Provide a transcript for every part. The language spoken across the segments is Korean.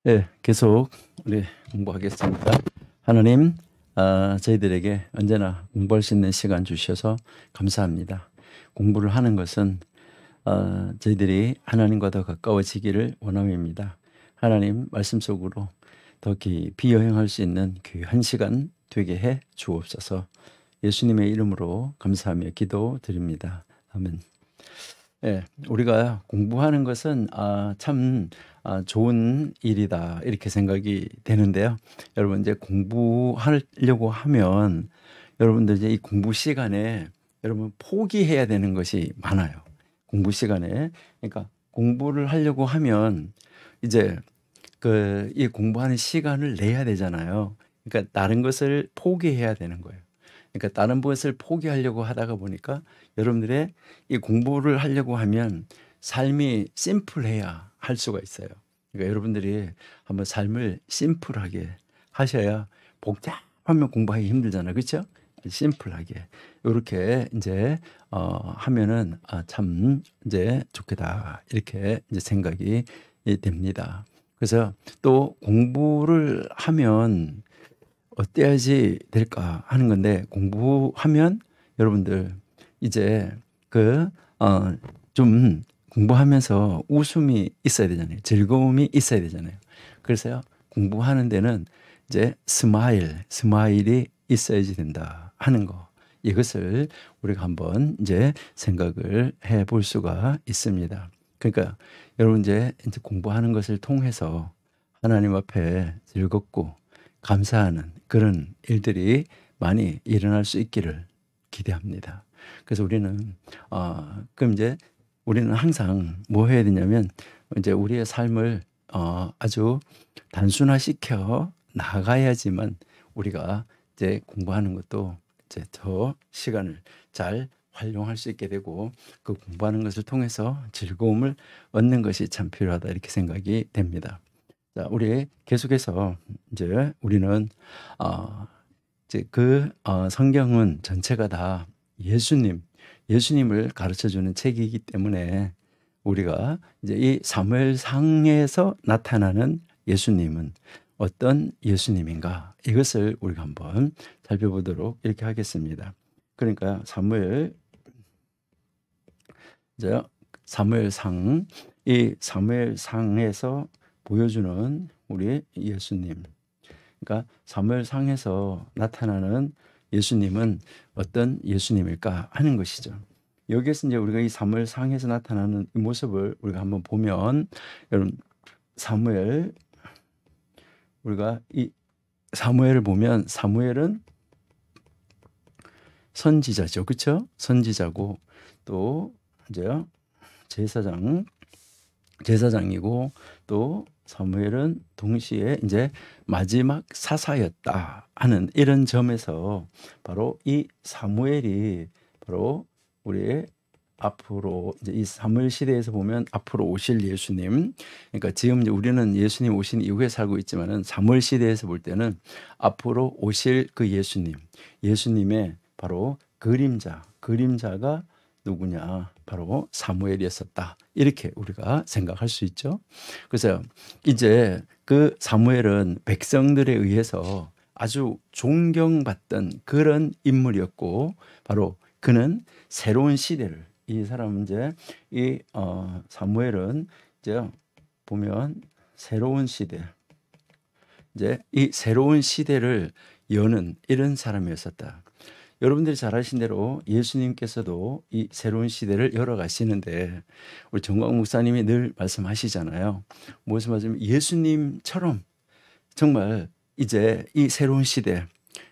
네, 계속 우리 공부하겠습니다. 하나님, 저희들에게 언제나 공부할 수 있는 시간 주셔서 감사합니다. 공부를 하는 것은 저희들이 하나님과 더 가까워지기를 원함입니다. 하나님 말씀 속으로 더 깊이 여행할 수 있는 귀한 시간 되게 해 주옵소서. 예수님의 이름으로 감사하며 기도드립니다. 아멘. 예, 우리가 공부하는 것은 참 좋은 일이다 이렇게 생각이 되는데요. 여러분 이제 공부하려고 하면 여러분들 이제 이 공부 시간에 여러분 포기해야 되는 것이 많아요. 공부 시간에. 그러니까 공부를 하려고 하면 이제 이 공부하는 시간을 내야 되잖아요. 그러니까 다른 것을 포기해야 되는 거예요. 그러니까 다른 것을 포기하려고 하다가 보니까 여러분들의 이 공부를 하려고 하면 삶이 심플해야 할 수가 있어요. 그러니까 여러분들이 한번 삶을 심플하게 하셔야 복잡하면 공부하기 힘들잖아요. 그렇죠? 심플하게 이렇게 이제 하면은 참 이제 좋겠다 이렇게 이제 생각이 됩니다. 그래서 또 공부를 하면 어때야지 될까 하는 건데 공부하면 여러분들 이제 좀 공부하면서 웃음이 있어야 되잖아요. 즐거움이 있어야 되잖아요. 그래서요 공부하는 데는 이제 스마일이 있어야지 된다 하는 거. 이것을 우리가 한번 이제 생각을 해 볼 수가 있습니다. 그러니까 여러분 이제 공부하는 것을 통해서 하나님 앞에 즐겁고 감사하는 그런 일들이 많이 일어날 수 있기를 기대합니다. 그래서 우리는 그럼 이제 우리는 항상 뭐 해야 되냐면 이제 우리의 삶을 아주 단순화시켜 나가야지만 우리가 이제 공부하는 것도 이제 더 시간을 잘 활용할 수 있게 되고 그 공부하는 것을 통해서 즐거움을 얻는 것이 참 필요하다 이렇게 생각이 됩니다. 자, 우리 계속해서 이제 우리는 이제 성경은 전체가 다 예수님을 가르쳐 주는 책이기 때문에 우리가 이제 이 사무엘상에서 나타나는 예수님은 어떤 예수님인가 이것을 우리가 한번 살펴보도록 이렇게 하겠습니다. 그러니까 이 사무엘상에서 보여주는 우리 예수님. 그러니까 사무엘상에서 나타나는 예수님은 어떤 예수님일까 하는 것이죠. 여기에서 이제 우리가 이 사무엘상에서 나타나는 이 모습을 우리가 한번 보면 여러분 우리가 이 사무엘을 보면 사무엘은 선지자죠. 그렇죠? 선지자고 또 이제 제사장이고 또 사무엘은 동시에 이제 마지막 사사였다 하는 이런 점에서 바로 이 사무엘이 바로 우리의 앞으로 이제 이 사무엘 시대에서 보면 앞으로 오실 예수님. 그러니까 지금 이제 우리는 예수님 오신 이후에 살고 있지만은 사무엘 시대에서 볼 때는 앞으로 오실 그 예수님의 바로 그림자가 누구냐? 바로 사무엘이었었다. 이렇게 우리가 생각할 수 있죠. 그래서 이제 그 사무엘은 백성들에 의해서 아주 존경받던 그런 인물이었고 바로 그는 새로운 시대를 이 사람은 이제 이 사무엘은 이제 보면 새로운 시대 이제 이 새로운 시대를 여는 이런 사람이었었다. 여러분들이 잘 아신 대로 예수님께서도 이 새로운 시대를 열어가시는데 우리 정광 목사님이 늘 말씀하시잖아요. 무슨 말씀이냐면 예수님처럼 정말 이제 이 새로운 시대,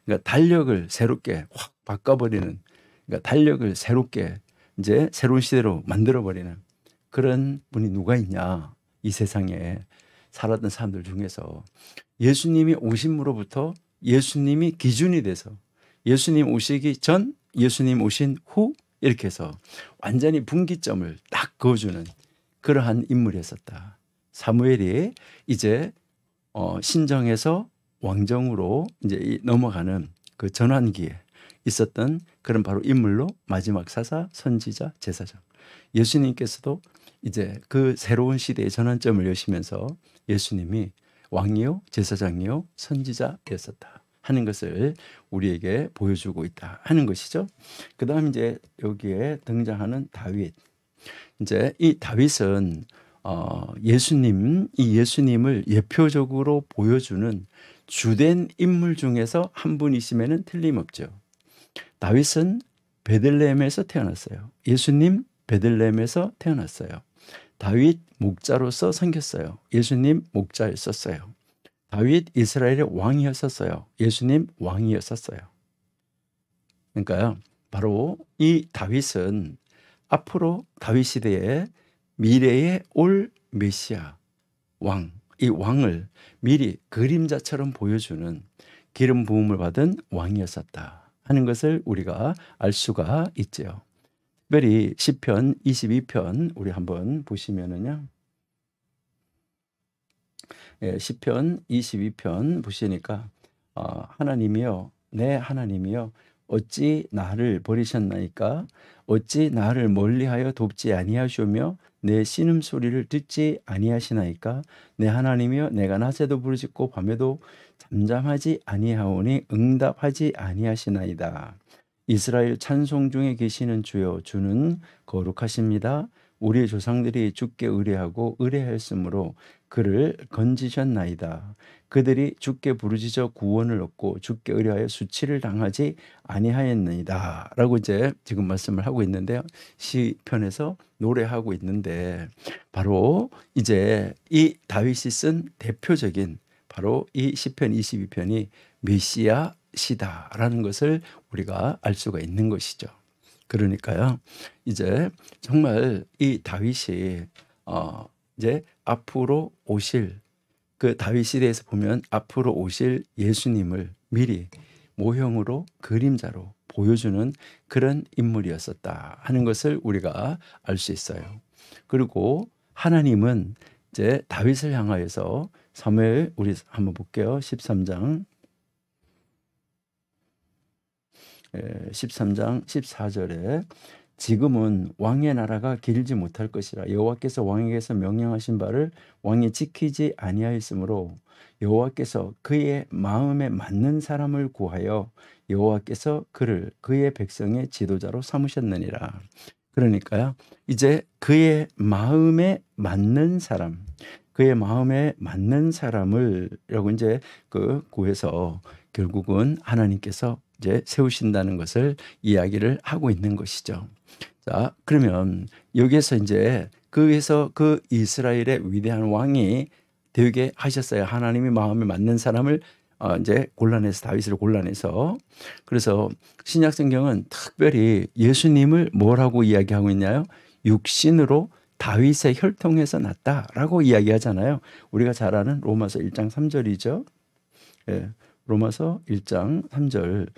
그러니까 달력을 새롭게 확 바꿔버리는, 그러니까 달력을 새롭게 이제 새로운 시대로 만들어버리는 그런 분이 누가 있냐? 이 세상에 살았던 사람들 중에서 예수님이 오심으로부터 예수님이 기준이 돼서 예수님 오시기 전, 예수님 오신 후 이렇게 해서 완전히 분기점을 딱 그어주는 그러한 인물이었었다. 사무엘이 이제 신정에서 왕정으로 이제 넘어가는 그 전환기에 있었던 그런 바로 인물로 마지막 사사, 선지자, 제사장. 예수님께서도 이제 그 새로운 시대의 전환점을 여시면서 예수님이 왕이요, 제사장이요, 선지자였었다 하는 것을 우리에게 보여주고 있다 하는 것이죠. 그 다음 이제 여기에 등장하는 다윗. 이제 이 다윗은 이 예수님을 예표적으로 보여주는 주된 인물 중에서 한 분이심에는 틀림없죠. 다윗은 베들레헴에서 태어났어요. 예수님 베들레헴에서 태어났어요. 다윗 목자로서 생겼어요. 예수님 목자였었어요. 다윗 이스라엘의 왕이었었어요. 예수님 왕이었었어요. 그러니까요, 바로 이 다윗은 앞으로 다윗 시대에 미래에 올 메시아 왕, 이 왕을 미리 그림자처럼 보여주는 기름 부음을 받은 왕이었었다 하는 것을 우리가 알 수가 있죠. 특별히 시편 22편 우리 한번 보시면은요. 시편 22편 보시니까 하나님이여, 내 하나님이여, 어찌 나를 버리셨나이까? 어찌 나를 멀리하여 돕지 아니하시오며 내 신음소리를 듣지 아니하시나이까? 내 하나님이여, 내가 낮에도 부르짖고 밤에도 잠잠하지 아니하오니 응답하지 아니하시나이다. 이스라엘 찬송 중에 계시는 주여, 주는 거룩하십니다. 우리 조상들이 주께 의뢰하고 의뢰하였으므로 그를 건지셨나이다. 그들이 주께 부르짖어 구원을 얻고 주께 의뢰하여 수치를 당하지 아니하였나이다 라고 이제 지금 말씀을 하고 있는데요. 시편에서 노래하고 있는데, 바로 이제 이 다윗이 쓴 대표적인 바로 이 시편 22편이 메시아시다라는 것을 우리가 알 수가 있는 것이죠. 그러니까요, 이제 정말 이 다윗이 이제 앞으로 오실 그 다윗 시대에서 보면 앞으로 오실 예수님을 미리 모형으로 그림자로 보여주는 그런 인물이었었다 하는 것을 우리가 알 수 있어요. 그리고 하나님은 이제 다윗을 향하여서 사무엘 우리 한번 볼게요. 13장 14절에 지금은 왕의 나라가 길지 못할 것이라 여호와께서 왕에게서 명령하신 바를 왕이 지키지 아니하였으므로 여호와께서 그의 마음에 맞는 사람을 구하여 여호와께서 그를 그의 백성의 지도자로 삼으셨느니라. 그러니까요, 이제 그의 마음에 맞는 사람, 그의 마음에 맞는 사람을 라고 이제 구해서 결국은 하나님께서 이제 세우신다는 것을 이야기를 하고 있는 것이죠. 자, 그러면 여기에서 이제 거기서 그 이스라엘의 위대한 왕이 되게 하셨어요. 하나님의 마음에 맞는 사람을 이제 골라내서, 다윗을 골라내서. 그래서 신약 성경은 특별히 예수님을 뭐라고 이야기하고 있냐요? 육신으로 다윗의 혈통에서 났다라고 이야기하잖아요. 우리가 잘 아는 로마서 1장 3절이죠. 예. 로마서 1장 3절,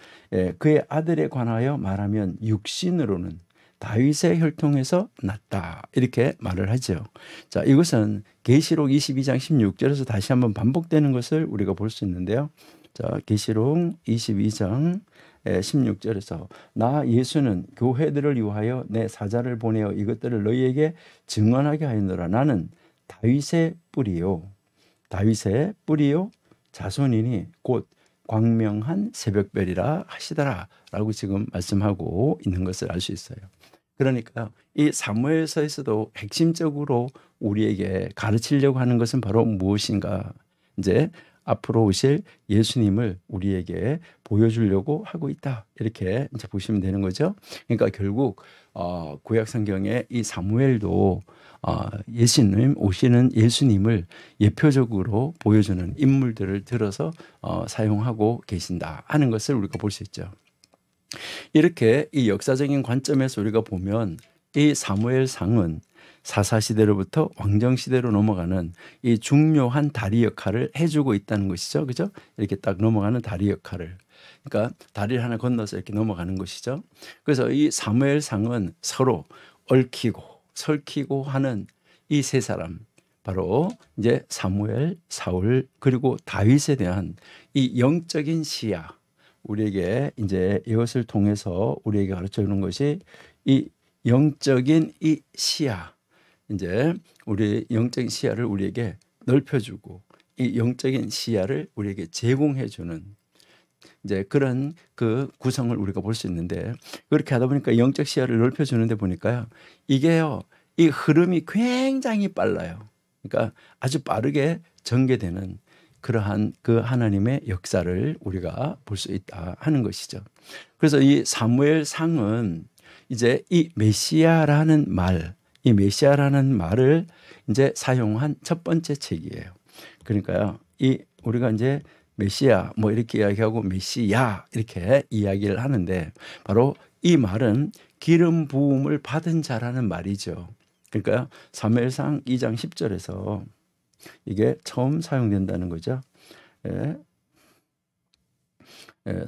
그의 아들에 관하여 말하면 육신으로는 다윗의 혈통에서 났다 이렇게 말을 하죠. 자, 이것은 계시록 22장 16절에서 다시 한번 반복되는 것을 우리가 볼 수 있는데요. 자, 계시록 22장 16절에서 나 예수는 교회들을 위하여 내 사자를 보내어 이것들을 너희에게 증언하게 하였노라. 나는 다윗의 뿌리요 자손이니 곧 광명한 새벽별이라 하시더라 라고 지금 말씀하고 있는 것을 알 수 있어요. 그러니까 이 사무엘서에서도 핵심적으로 우리에게 가르치려고 하는 것은 바로 무엇인가, 이제 앞으로 오실 예수님을 우리에게 보여주려고 하고 있다 이렇게 이제 보시면 되는 거죠. 그러니까 결국 구약 성경의 이 사무엘도 예수님 오시는 예수님을 예표적으로 보여주는 인물들을 들어서 사용하고 계신다 하는 것을 우리가 볼 수 있죠. 이렇게 이 역사적인 관점에서 우리가 보면 이 사무엘상은 사사시대로부터 왕정시대로 넘어가는 이 중요한 다리 역할을 해주고 있다는 것이죠. 그죠? 이렇게 딱 넘어가는 다리 역할을. 그러니까 다리를 하나 건너서 이렇게 넘어가는 것이죠. 그래서 이 사무엘상은 서로 얽히고 설키고 하는 이 세 사람, 바로 이제 사무엘, 사울, 그리고 다윗에 대한 이 영적인 시야, 우리에게 이제 이것을 통해서 우리에게 가르쳐 주는 것이 이 영적인 이 시야, 이제 우리 영적인 시야를 우리에게 넓혀주고 이 영적인 시야를 우리에게 제공해 주는 이제 그런 그 구성을 우리가 볼 수 있는데, 그렇게 하다 보니까 영적 시야를 넓혀 주는데 보니까요, 이게요, 이 흐름이 굉장히 빨라요. 그러니까 아주 빠르게 전개되는 그러한 그 하나님의 역사를 우리가 볼 수 있다 하는 것이죠. 그래서 이 사무엘상은 이제 이 메시아라는 말, 이 메시아라는 말을 이제 사용한 첫 번째 책이에요. 그러니까요, 이 우리가 이제 메시아 뭐 이렇게 이야기하고 메시야 이렇게 이야기를 하는데, 바로 이 말은 기름 부음을 받은 자라는 말이죠. 그러니까 사무엘상 2장 10절에서 이게 처음 사용된다는 거죠. 예.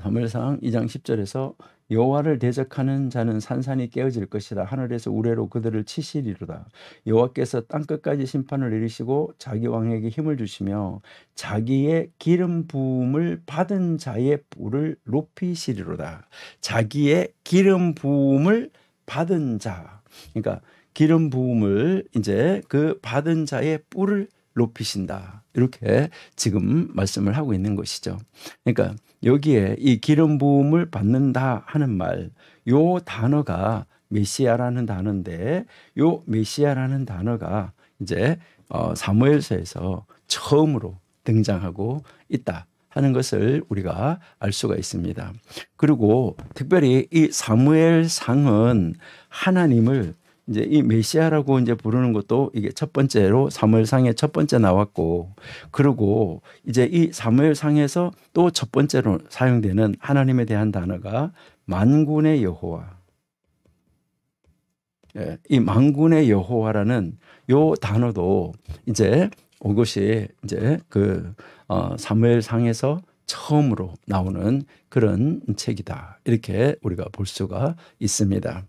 사무엘상 2장 10절에서 여호와를 대적하는 자는 산산이 깨어질 것이다. 하늘에서 우레로 그들을 치시리로다. 여호와께서 땅끝까지 심판을 내리시고 자기 왕에게 힘을 주시며 자기의 기름 부음을 받은 자의 뿔을 높이시리로다. 자기의 기름 부음을 받은 자, 그러니까 기름 부음을 이제 그 받은 자의 뿔을 높이신다. 이렇게 지금 말씀을 하고 있는 것이죠. 그러니까 여기에 이 기름 부음을 받는다 하는 말, 요 단어가 메시아라는 단어인데, 요 메시아라는 단어가 이제 사무엘서에서 처음으로 등장하고 있다 하는 것을 우리가 알 수가 있습니다. 그리고 특별히 이 사무엘상은 하나님을 이제 이 메시아라고 이제 부르는 것도 이게 첫 번째로 사무엘상에 첫 번째 나왔고, 그리고 이제 이 사무엘상에서 또 첫 번째로 사용되는 하나님에 대한 단어가 만군의 여호와. 예, 이 만군의 여호와라는 요 단어도 이제 이것이 이제 그 사무엘상에서 처음으로 나오는 그런 책이다. 이렇게 우리가 볼 수가 있습니다.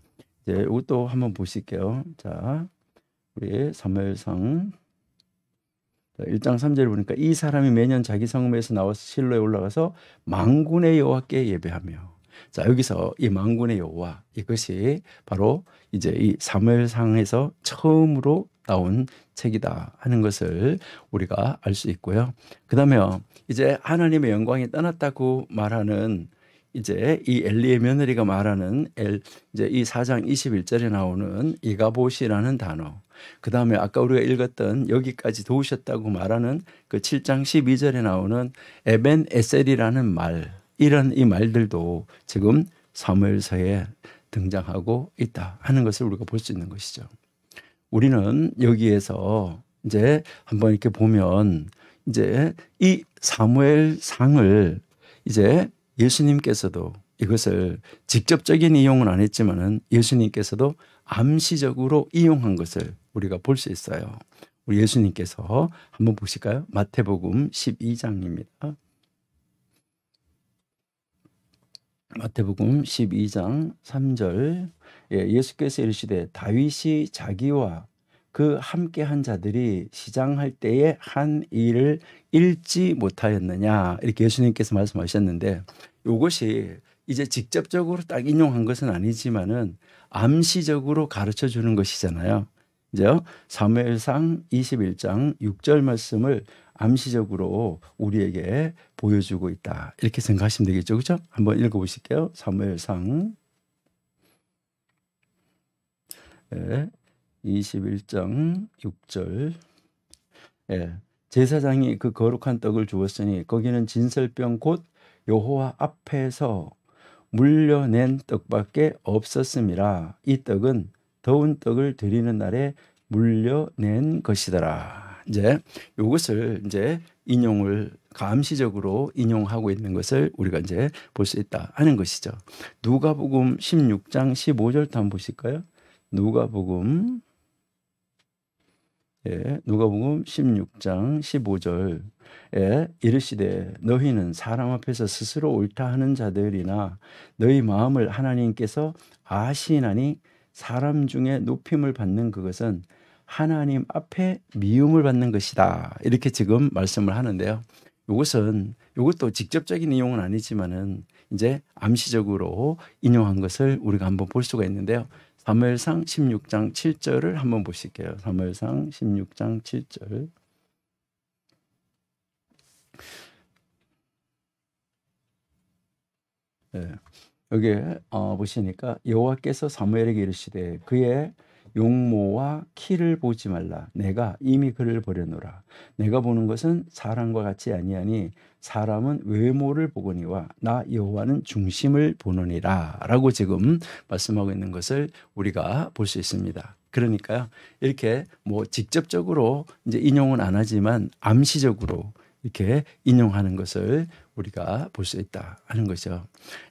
이제 이것도 한번 보실게요. 자, 우리 사무엘상 1장 3절을 보니까 이 사람이 매년 자기 성읍에서 나와서 실로에 올라가서 만군의 여호와께 예배하며. 자, 여기서 이 만군의 여호와, 이것이 바로 이제 이 사무엘상에서 처음으로 나온 책이다 하는 것을 우리가 알 수 있고요. 그다음에 이제 하나님의 영광이 떠났다고 말하는 이제 이 엘리의 며느리가 말하는 이제 이 4장 21절에 나오는 이가봇이라는 단어, 그 다음에 아까 우리가 읽었던 여기까지 도우셨다고 말하는 그 7장 12절에 나오는 에벤 에셀이라는 말, 이런 이 말들도 지금 사무엘서에 등장하고 있다 하는 것을 우리가 볼 수 있는 것이죠. 우리는 여기에서 이제 한번 이렇게 보면 이제 이 사무엘상을 이제 예수님께서도 이것을 직접적인 이용은 안 했지만은 예수님께서도 암시적으로 이용한 것을 우리가 볼 수 있어요. 우리 예수님께서 한번 보실까요? 마태복음 12장입니다. 마태복음 12장 3절. 예수께서 이르시되 다윗이 자기와 그 함께한 자들이 시장할 때에 한 일을 잃지 못하였느냐, 이렇게 예수님께서 말씀하셨는데, 이것이 이제 직접적으로 딱 인용한 것은 아니지만은 암시적으로 가르쳐 주는 것이잖아요. 이제 사무엘상 21장 6절 말씀을 암시적으로 우리에게 보여주고 있다, 이렇게 생각하시면 되겠죠. 그렇죠? 한번 읽어보실게요. 사무엘상 21장 6절. 제사장이 그 거룩한 떡을 주었으니 거기는 진설병 곧 여호와 앞에서 물려낸 떡밖에 없었음이라. 이 떡은 더운 떡을 드리는 날에 물려낸 것이더라. 이제 이것을 이제 인용을 감시적으로 인용하고 있는 것을 우리가 이제 볼 수 있다 하는 것이죠. 누가복음 16장 15절도 한번 보실까요? 누가복음 16장 15절. 이르시되 너희는 사람 앞에서 스스로 옳다 하는 자들이나 너희 마음을 하나님께서 아시나니 사람 중에 높임을 받는 그것은 하나님 앞에 미움을 받는 것이다. 이렇게 지금 말씀을 하는데요. 이것도 직접적인 인용은 아니지만은 이제 암시적으로 인용한 것을 우리가 한번 볼 수가 있는데요. 사무엘상 16장 7절을 한번 보실게요. 사무엘상 16장 7절. 예. 여기 보시니까 여호와께서 사무엘에게 이르시되 그의 용모와 키를 보지 말라. 내가 이미 그를 버려놓으라. 내가 보는 것은 사람과 같이 아니하니 사람은 외모를 보거니와 나 여호와는 중심을 보느니라 라고 지금 말씀하고 있는 것을 우리가 볼 수 있습니다. 그러니까요, 이렇게 뭐 직접적으로 이제 인용은 안 하지만 암시적으로 이렇게 인용하는 것을 우리가 볼 수 있다 하는 거죠.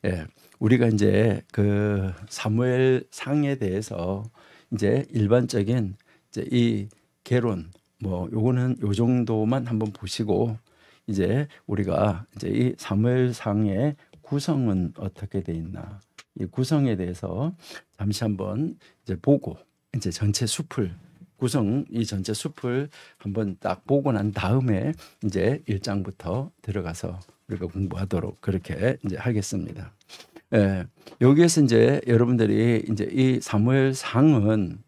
예. 우리가 이제 그 사무엘 상에 대해서 이제 일반적인 이제 이 개론 뭐 요거는 요 정도만 한번 보시고, 이제 우리가 이제 이 사무엘 상의 구성은 어떻게 돼 있나, 이 구성에 대해서 잠시 한번 이제 보고, 이제 전체 숲을 구성, 이 전체 숲을 한번 딱 보고 난 다음에 이제 1장부터 들어가서 우리가 공부하도록 그렇게 이제 하겠습니다. 예, 여기에서 이제 여러분들이 이제 이 사무엘 상은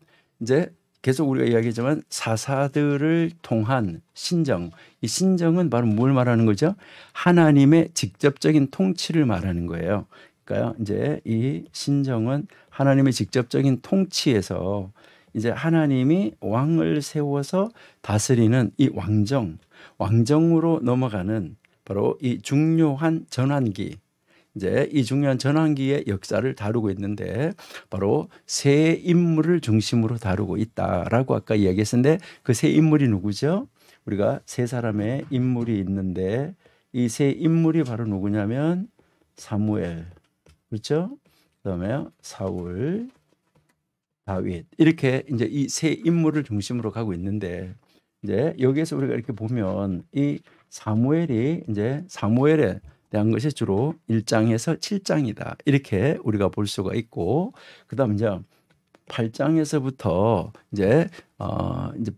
이제 계속 우리가 이야기했지만 사사들을 통한 신정, 이 신정은 바로 뭘 말하는 거죠? 하나님의 직접적인 통치를 말하는 거예요. 그러니까 이제 이 신정은 하나님의 직접적인 통치에서 이제 하나님이 왕을 세워서 다스리는 이 왕정으로 넘어가는 바로 이 중요한 전환기, 이제 이 중요한 전환기의 역사를 다루고 있는데 바로 세 인물을 중심으로 다루고 있다라고 아까 이야기했는데, 그 세 인물이 누구죠? 우리가 세 사람의 인물이 있는데 이 세 인물이 바로 누구냐면 사무엘, 그렇죠? 그다음에 사울, 다윗, 이렇게 이제 이 세 인물을 중심으로 가고 있는데, 이제 여기에서 우리가 이렇게 보면 이 사무엘이 이제 사무엘에 대한 것이 주로 1장에서 7장이다 이렇게 우리가 볼 수가 있고, 그다음 이제 8장에서부터 이제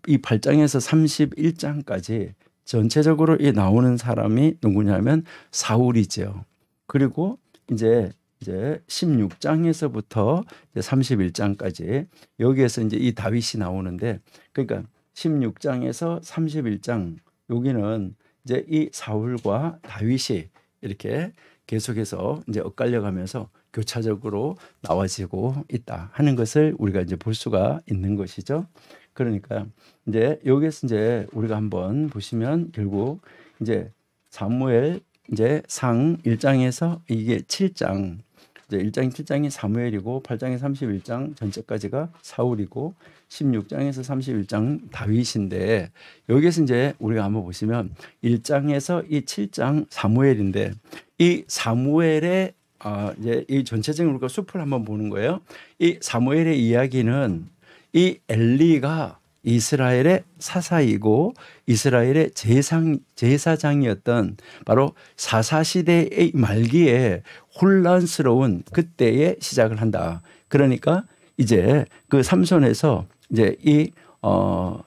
이 8장에서 31장까지 전체적으로 이 나오는 사람이 누구냐면 사울이죠. 그리고 이제 16장에서부터 31장까지 여기에서 이제 이 다윗이 나오는데, 그러니까 16장에서 31장 여기는 이제 이 사울과 다윗이 이렇게 계속해서 이제 엇갈려 가면서 교차적으로 나와지고 있다 하는 것을 우리가 이제 볼 수가 있는 것이죠. 그러니까 이제 여기에서 이제 우리가 한번 보시면 결국 이제 사무엘 이제 상 1장에서 이게 7장, 이제 1장 7장이 사무엘이고 8장에 31장 전체까지가 사울이고 16장에서 31장 다윗인데, 여기에서 이제 우리가 한번 보시면 1장에서 이 7장 사무엘인데, 이 사무엘의 이제 이 전체적인 우리가 숲을 한번 보는 거예요. 이 사무엘의 이야기는 이 엘리가 이스라엘의 사사이고 이스라엘의 제사장이었던 바로 사사시대의 말기에 혼란스러운 그때에 시작을 한다. 그러니까 이제 그 삼손에서 이제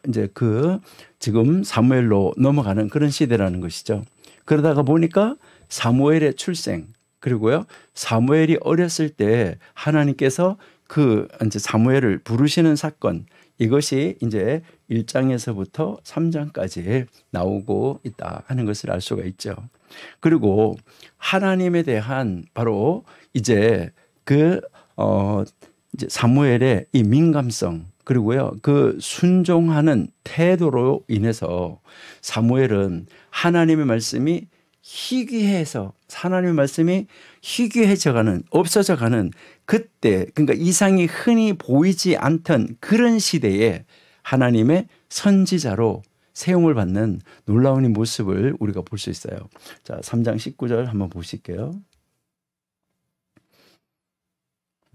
이제 그 지금 사무엘로 넘어가는 그런 시대라는 것이죠. 그러다가 보니까 사무엘의 출생, 그리고요 사무엘이 어렸을 때 하나님께서 그 이제 사무엘을 부르시는 사건, 이것이 이제 1장에서부터 3장까지 나오고 있다 하는 것을 알 수가 있죠. 그리고 하나님에 대한 바로 이제 그 이제 사무엘의 이 민감성, 그리고요 그 순종하는 태도로 인해서 사무엘은 하나님의 말씀이 희귀해서, 하나님의 말씀이 희귀해져가는, 없어져가는 그때, 그러니까 이상이 흔히 보이지 않던 그런 시대에 하나님의 선지자로 세움을 받는 놀라운 이 모습을 우리가 볼 수 있어요. 자, 3장 19절 한번 보실게요.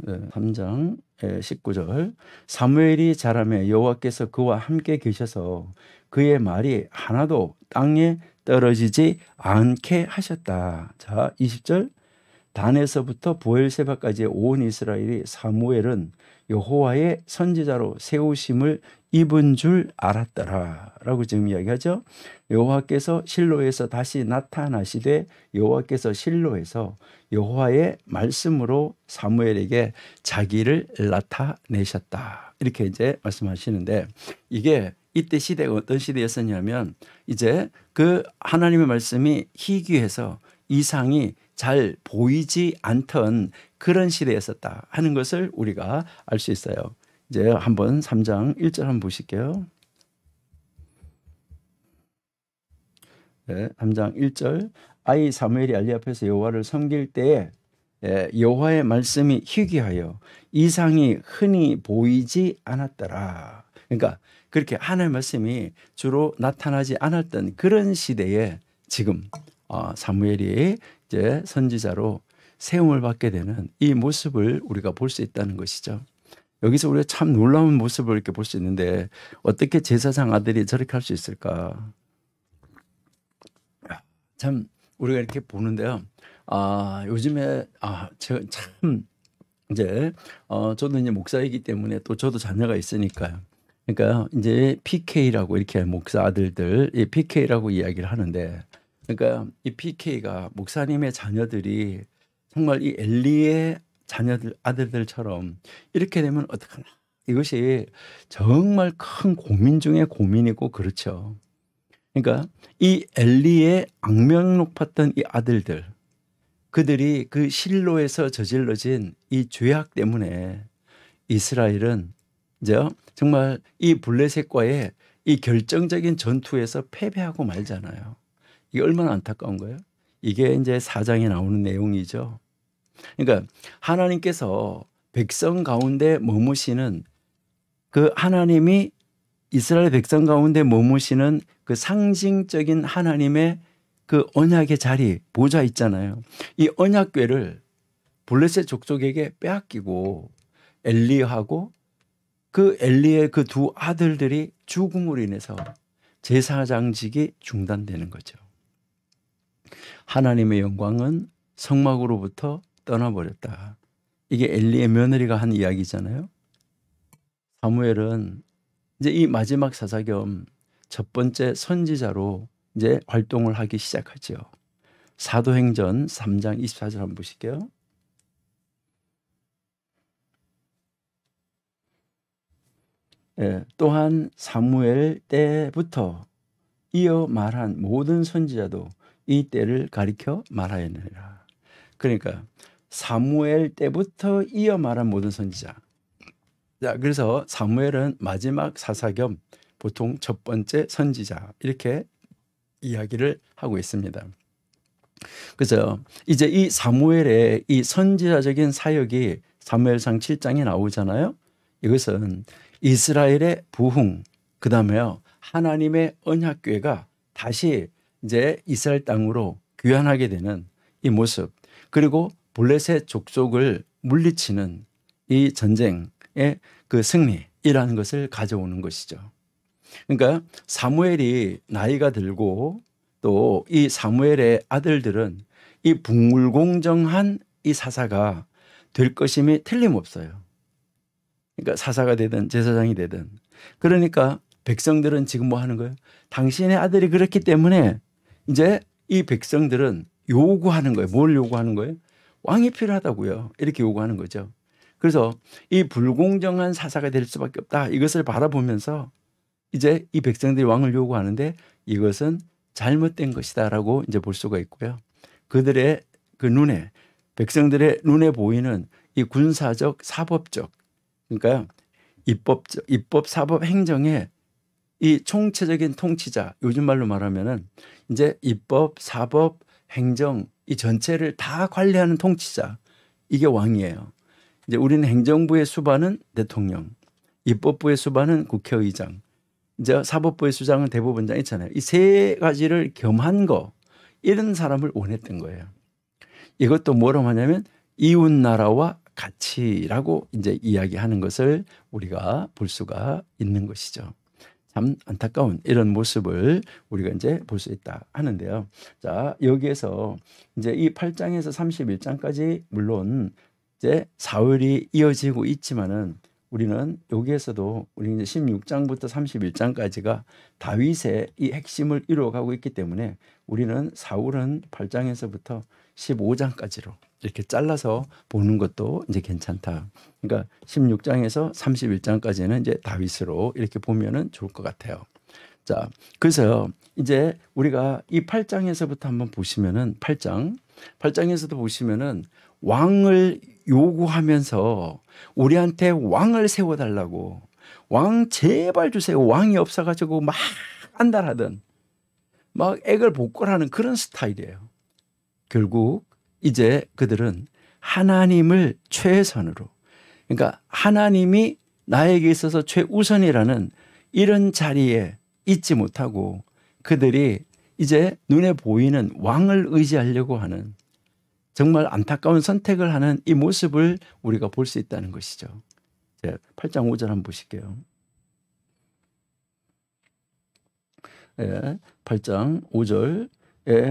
3장 19절. 사무엘이 자라매 여호와께서 그와 함께 계셔서 그의 말이 하나도 땅에 떨어지지 않게 하셨다. 자, 20절. 단에서부터 부엘세바까지의 온 이스라엘이 사무엘은 여호와의 선지자로 세우심을 입은 줄 알았더라 라고 지금 이야기하죠. 여호와께서 실로에서 다시 나타나시되 여호와께서 실로에서 여호와의 말씀으로 사무엘에게 자기를 나타내셨다, 이렇게 이제 말씀하시는데, 이게 이때 시대가 어떤 시대였었냐면 이제 그 하나님의 말씀이 희귀해서 이상이 잘 보이지 않던 그런 시대였었다 하는 것을 우리가 알 수 있어요. 이제 한번 3장 1절 한번 보실게요. 네, 3장 1절. 아이 사무엘이 엘리 앞에서 여호와를 섬길 때에 여호와의 말씀이 희귀하여 이상이 흔히 보이지 않았더라. 그러니까 그렇게 하나님의 말씀이 주로 나타나지 않았던 그런 시대에 지금 사무엘이 이제 선지자로 세움을 받게 되는 이 모습을 우리가 볼 수 있다는 것이죠. 여기서 우리가 참 놀라운 모습을 이렇게 볼 수 있는데 어떻게 제사장 아들이 저렇게 할 수 있을까? 참 우리가 이렇게 보는데요. 요즘에 제가 참 이제 저도 이제 목사이기 때문에 또 저도 자녀가 있으니까요. 그러니까 이제 PK라고 이렇게 목사 아들들 이 PK라고 이야기를 하는데, 그러니까 이 PK가 목사님의 자녀들이 정말 이 엘리의 자녀들 아들들처럼 이렇게 되면 어떡하나, 이것이 정말 큰 고민 중에 고민이고 그렇죠. 그러니까 이 엘리의 악명 높았던 이 아들들, 그들이 그 실로에서 저질러진 이 죄악 때문에 이스라엘은 이제 정말 이 블레셋과의 이 결정적인 전투에서 패배하고 말잖아요. 이게 얼마나 안타까운 거예요. 이게 이제 4장에 나오는 내용이죠. 그러니까 하나님께서 백성 가운데 머무시는 그 하나님이 이스라엘 백성 가운데 머무시는 그 상징적인 하나님의 그 언약의 자리, 보좌 있잖아요. 이 언약궤를 블레셋 족속에게 빼앗기고 엘리하고 그 엘리의 그 두 아들들이 죽음으로 인해서 제사장직이 중단되는 거죠. 하나님의 영광은 성막으로부터 떠나버렸다. 이게 엘리의 며느리가 한 이야기잖아요. 사무엘은 이제 이 마지막 사사 겸 첫 번째 선지자로 이제 활동을 하기 시작하죠. 사도행전 3장 24절 한번 보실게요. 또한 사무엘 때부터 이어 말한 모든 선지자도 이 때를 가리켜 말하였느니라. 그러니까 사무엘 때부터 이어 말한 모든 선지자. 자, 그래서 사무엘은 마지막 사사 겸 보통 첫 번째 선지자, 이렇게 이야기를 하고 있습니다. 그래서 이제 이 사무엘의 이 선지자적인 사역이 사무엘상 7장에 나오잖아요. 이것은 이스라엘의 부흥, 그 다음에요 하나님의 언약궤가 다시 이제 이스라엘 땅으로 귀환하게 되는 이 모습, 그리고 블레셋 족속을 물리치는 이 전쟁의 그 승리이라는 것을 가져오는 것이죠. 그러니까 사무엘이 나이가 들고 또 이 사무엘의 아들들은 이 불공정한 이 사사가 될 것임이 틀림없어요. 그러니까 사사가 되든 제사장이 되든. 그러니까 백성들은 지금 뭐 하는 거예요? 당신의 아들이 그렇기 때문에 이제 이 백성들은 요구하는 거예요. 뭘 요구하는 거예요? 왕이 필요하다고요. 이렇게 요구하는 거죠. 그래서 이 불공정한 사사가 될 수밖에 없다. 이것을 바라보면서 이제 이 백성들이 왕을 요구하는데 이것은 잘못된 것이다라고 이제 볼 수가 있고요. 그들의 그 눈에, 백성들의 눈에 보이는 이 군사적, 사법적, 그러니까 입법, 사법, 행정의 이 총체적인 통치자, 요즘 말로 말하면은 이제 입법, 사법, 행정 이 전체를 다 관리하는 통치자, 이게 왕이에요. 이제 우리는 행정부의 수반은 대통령, 입법부의 수반은 국회의장, 이제 사법부의 수장은 대법원장 있잖아요. 이 세 가지를 겸한 거, 이런 사람을 원했던 거예요. 이것도 뭐라고 하냐면 이웃 나라와 같이라고 이제 이야기하는 것을 우리가 볼 수가 있는 것이죠. 참 안타까운 이런 모습을 우리가 이제 볼 수 있다 하는데요. 자, 여기에서 이제 이 8장에서 31장까지 물론 이제 사흘이 이어지고 있지만은 우리는 여기에서도 우리 이제 16장부터 31장까지가 다윗의 이 핵심을 이루어가고 있기 때문에 우리는 사울은 8장에서부터 15장까지로 이렇게 잘라서 보는 것도 이제 괜찮다. 그러니까 16장에서 31장까지는 이제 다윗으로 이렇게 보면은 좋을 것 같아요. 자, 그래서 이제 우리가 이 8장에서부터 한번 보시면은 8장 8장에서도 보시면은 왕을 요구하면서 우리한테 왕을 세워달라고, 왕 제발 주세요. 왕이 없어가지고 막 안달하던 막 액을 복골하는 그런 스타일이에요. 결국 이제 그들은 하나님을 최선으로, 그러니까 하나님이 나에게 있어서 최우선이라는 이런 자리에 있지 못하고 그들이 이제 눈에 보이는 왕을 의지하려고 하는 정말 안타까운 선택을 하는 이 모습을 우리가 볼 수 있다는 것이죠. 8장 5절 한번 보실게요. 8장 5절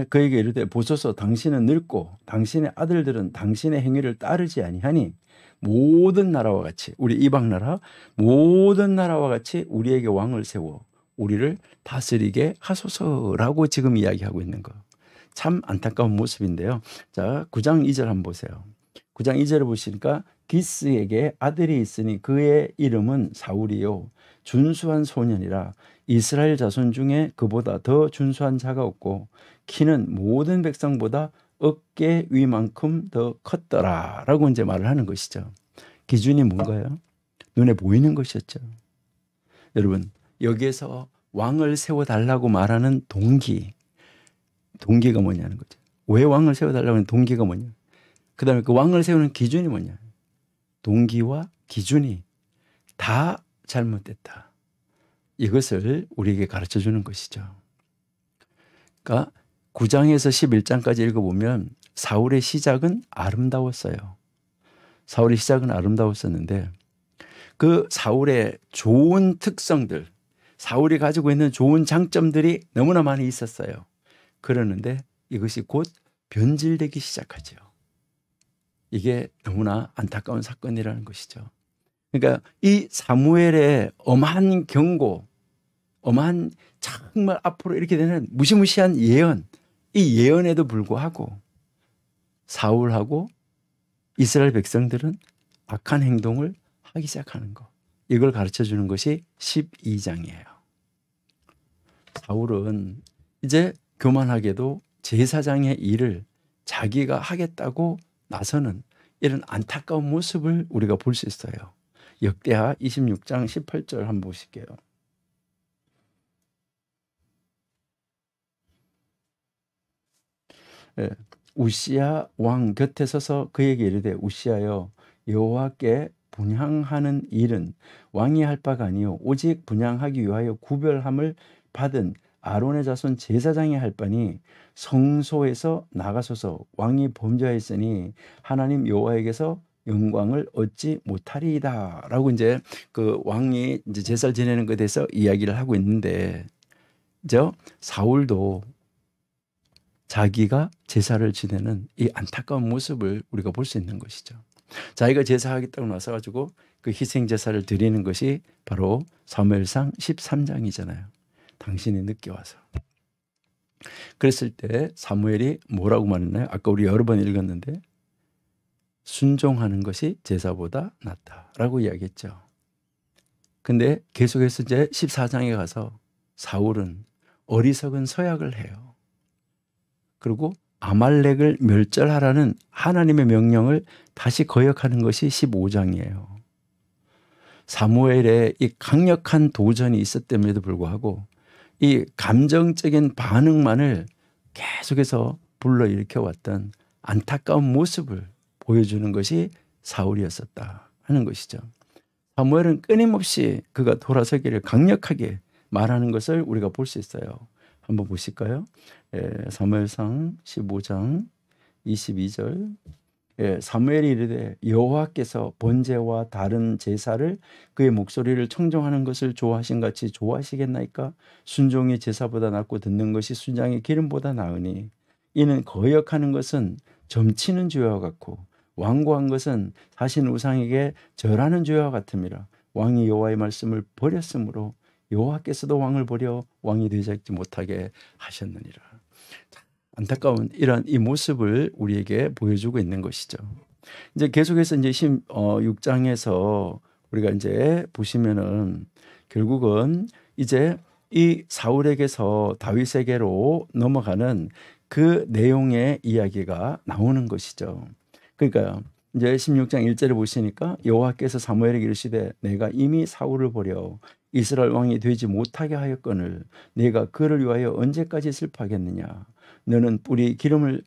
그에게 이르되 보소서 당신은 늙고 당신의 아들들은 당신의 행위를 따르지 아니하니 모든 나라와 같이, 우리 이방 나라 모든 나라와 같이 우리에게 왕을 세워 우리를 다스리게 하소서라고 지금 이야기하고 있는 거. 참 안타까운 모습인데요. 자, 9장 2절 한번 보세요. 9장 2절을 보시니까 기스에게 아들이 있으니 그의 이름은 사울이요 준수한 소년이라 이스라엘 자손 중에 그보다 더 준수한 자가 없고 키는 모든 백성보다 어깨 위만큼 더 컸더라 라고 이제 말을 하는 것이죠. 기준이 뭔가요? 눈에 보이는 것이었죠. 여러분, 여기에서 왕을 세워달라고 말하는 동기가 뭐냐는 거죠. 왜 왕을 세워달라고 하는 동기가 뭐냐. 그 다음에 그 왕을 세우는 기준이 뭐냐. 동기와 기준이 다 잘못됐다. 이것을 우리에게 가르쳐 주는 것이죠. 그러니까 9장에서 11장까지 읽어보면 사울의 시작은 아름다웠어요. 사울의 시작은 아름다웠었는데 그 사울의 좋은 특성들, 사울이 가지고 있는 좋은 장점들이 너무나 많이 있었어요. 그러는데 이것이 곧 변질되기 시작하죠. 이게 너무나 안타까운 사건이라는 것이죠. 그러니까 이 사무엘의 엄한 경고, 엄한 정말 앞으로 이렇게 되는 무시무시한 예언, 이 예언에도 불구하고 사울하고 이스라엘 백성들은 악한 행동을 하기 시작하는 것. 이걸 가르쳐 주는 것이 12장이에요. 사울은 이제 교만하게도 제사장의 일을 자기가 하겠다고 나서는 이런 안타까운 모습을 우리가 볼 수 있어요. 역대하 26장 18절 한번 보실게요. 우시야 왕 곁에 서서 그에게 이르되 우시야여 여호와께 분향하는 일은 왕이 할 바가 아니요 오직 분향하기 위하여 구별함을 받은 아론의 자손 제사장이 할 바니 성소에서 나가소서 왕이 범죄하였으니 하나님 여호와에게서 영광을 얻지 못하리이다라고 이제 그 왕이 이제 제사를 지내는 것에 대해서 이야기를 하고 있는데 저 사울도 자기가 제사를 지내는 이 안타까운 모습을 우리가 볼 수 있는 것이죠. 자기가 제사하겠다고 나서가지고 그 희생 제사를 드리는 것이 바로 사무엘상 13장이잖아요. 당신이 늦게 와서. 그랬을 때 사무엘이 뭐라고 말했나요? 아까 우리 여러 번 읽었는데 순종하는 것이 제사보다 낫다라고 이야기했죠. 근데 계속해서 이제 14장에 가서 사울은 어리석은 서약을 해요. 그리고 아말렉을 멸절하라는 하나님의 명령을 다시 거역하는 것이 15장이에요. 사무엘의 이 강력한 도전이 있었음에도 불구하고 이 감정적인 반응만을 계속해서 불러일으켜 왔던 안타까운 모습을 보여주는 것이 사울이었었다 하는 것이죠. 사무엘은 끊임없이 그가 돌아서기를 강력하게 말하는 것을 우리가 볼 수 있어요. 한번 보실까요? 사무엘상 15장 22절. 사무엘이 이르되 여호와께서 번제와 다른 제사를 그의 목소리를 청정하는 것을 좋아하신 같이 좋아하시겠나이까? 순종이 제사보다 낫고 듣는 것이 순장의 기름보다 나으니 이는 거역하는 것은 점치는 죄와 같고 완고한 것은 사신 우상에게 절하는 죄와 같음이라. 왕이 여호와의 말씀을 버렸으므로 여호와께서도 왕을 버려 왕이 되지 못하게 하셨느니라. 안타까운 이런 이 모습을 우리에게 보여주고 있는 것이죠. 이제 계속해서 이제 6장에서 우리가 이제 보시면은 결국은 이제 이 사울에게서 다윗에게로 넘어가는 그 내용의 이야기가 나오는 것이죠. 그러니까 이제 16장 1절에 보시니까 여호와께서 사무엘에게 이르시되 내가 이미 사울을 버려 이스라엘 왕이 되지 못하게 하였거늘 내가 그를 위하여 언제까지 슬퍼하겠느냐. 너는 뿌리 기름을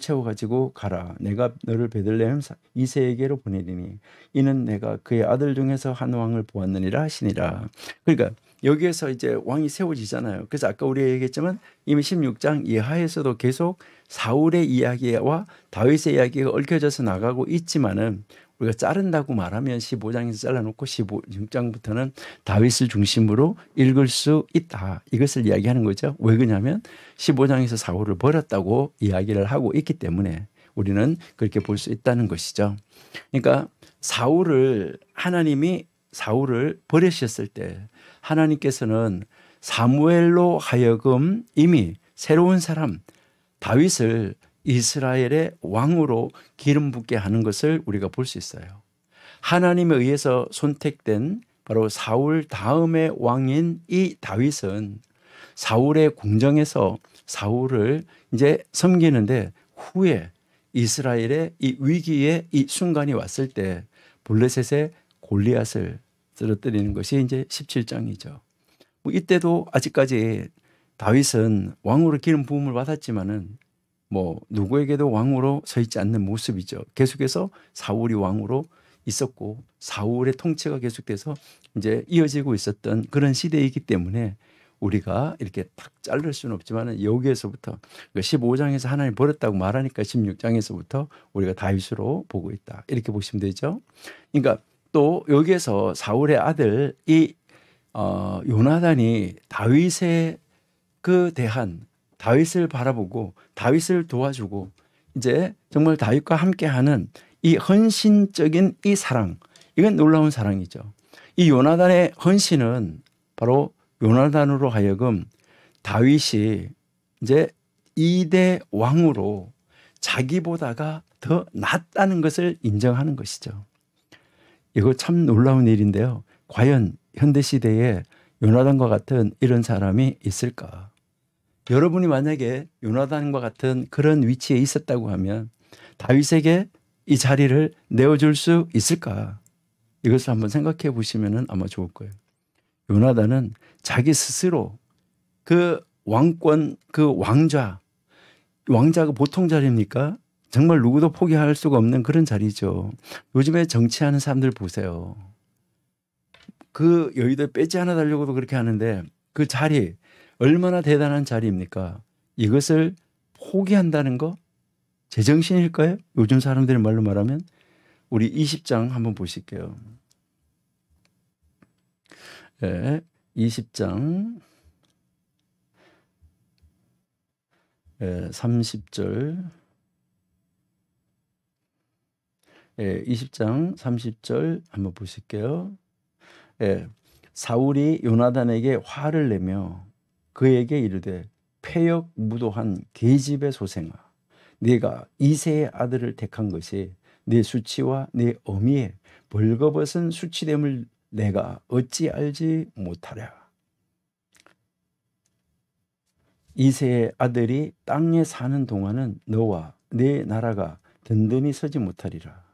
채워 가지고 가라. 내가 너를 베들레헴 이새에게로 보내리니 이는 내가 그의 아들 중에서 한 왕을 보았느니라 하시니라. 그러니까 여기에서 이제 왕이 세워지잖아요. 그래서 아까 우리가 얘기했지만 이미 16장 이하에서도 계속 사울의 이야기와 다윗의 이야기가 얽혀져서 나가고 있지만은 우리가 자른다고 말하면 15장에서 잘라놓고 16장부터는 다윗을 중심으로 읽을 수 있다. 이것을 이야기하는 거죠. 왜 그러냐면 15장에서 사울을 버렸다고 이야기를 하고 있기 때문에 우리는 그렇게 볼 수 있다는 것이죠. 그러니까 하나님이 사울을 버리셨을 때 하나님께서는 사무엘로 하여금 이미 새로운 사람 다윗을 이스라엘의 왕으로 기름 붓게 하는 것을 우리가 볼 수 있어요. 하나님에 의해서 선택된 바로 사울 다음의 왕인 이 다윗은 사울의 궁정에서 사울을 이제 섬기는데 후에 이스라엘의 이 위기의 이 순간이 왔을 때 블레셋의 골리앗을 쓰러뜨리는 것이 이제 17장이죠. 뭐 이때도 아직까지 다윗은 왕으로 기름 부음을 받았지만은 뭐 누구에게도 왕으로 서 있지 않는 모습이죠. 계속해서 사울이 왕으로 있었고 사울의 통치가 계속돼서 이제 이어지고 있었던 그런 시대이기 때문에 우리가 이렇게 딱 자를 수는 없지만 여기에서부터 15장에서 하나님 버렸다고 말하니까 16장에서부터 우리가 다윗으로 보고 있다. 이렇게 보시면 되죠. 그러니까 또 여기에서 사울의 아들 이 요나단이 다윗의 그 대한 다윗을 바라보고 다윗을 도와주고 이제 정말 다윗과 함께하는 이 헌신적인 이 사랑, 이건 놀라운 사랑이죠. 이 요나단의 헌신은 바로 요나단으로 하여금 다윗이 이제 2대 왕으로 자기보다가 더 낫다는 것을 인정하는 것이죠. 이거 참 놀라운 일인데요. 과연 현대시대에 요나단과 같은 이런 사람이 있을까? 여러분이 만약에 요나단과 같은 그런 위치에 있었다고 하면 다윗에게 이 자리를 내어줄 수 있을까? 이것을 한번 생각해 보시면 아마 좋을 거예요. 요나단은 자기 스스로 그 왕권, 그 왕자가 보통 자리입니까? 정말 누구도 포기할 수가 없는 그런 자리죠. 요즘에 정치하는 사람들 보세요. 그 여의도에 빼지 하나 달려고도 그렇게 하는데 그 자리 얼마나 대단한 자리입니까? 이것을 포기한다는 거 제정신일까요? 요즘 사람들의 말로 말하면 우리 20장 한번 보실게요. 네, 20장 30절 20장 30절 한번 보실게요. 사울이 요나단에게 화를 내며 그에게 이르되 패역무도한 계집의 소생아 네가 이새의 아들을 택한 것이 네 수치와 네 어미의 벌거벗은 수치됨을 내가 어찌 알지 못하랴. 이새의 아들이 땅에 사는 동안은 너와 네 나라가 든든히 서지 못하리라.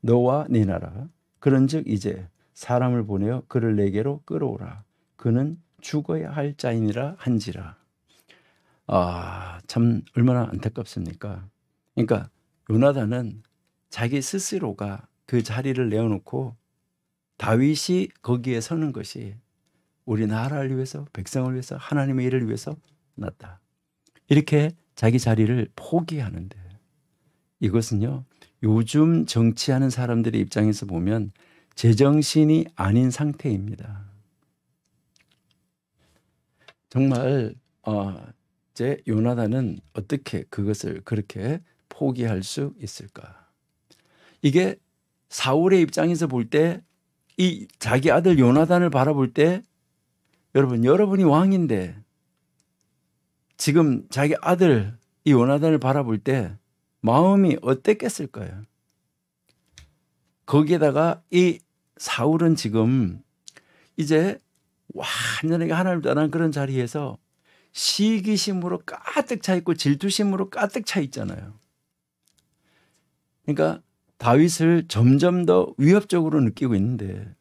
너와 네 나라 그런즉 이제 사람을 보내어 그를 내게로 끌어오라. 그는 죽어야 할 자이니라 한지라. 참 얼마나 안타깝습니까? 그러니까 요나단은 자기 스스로가 그 자리를 내어놓고 다윗이 거기에 서는 것이 우리 나라를 위해서 백성을 위해서 하나님의 일을 위해서 낫다. 이렇게 자기 자리를 포기하는데 이것은요 요즘 정치하는 사람들의 입장에서 보면 제정신이 아닌 상태입니다. 정말 이제 요나단은 어떻게 그것을 그렇게 포기할 수 있을까? 이게 사울의 입장에서 볼 때 이 자기 아들 요나단을 바라볼 때 여러분이 왕인데 지금 자기 아들 이 요나단을 바라볼 때 마음이 어땠겠을까요? 거기에다가 이 사울은 지금 이제 완전하게 하나님을 떠난 그런 자리에서 시기심으로 가득 차 있고 질투심으로 가득 차 있잖아요. 그러니까 다윗을 점점 더 위협적으로 느끼고 있는데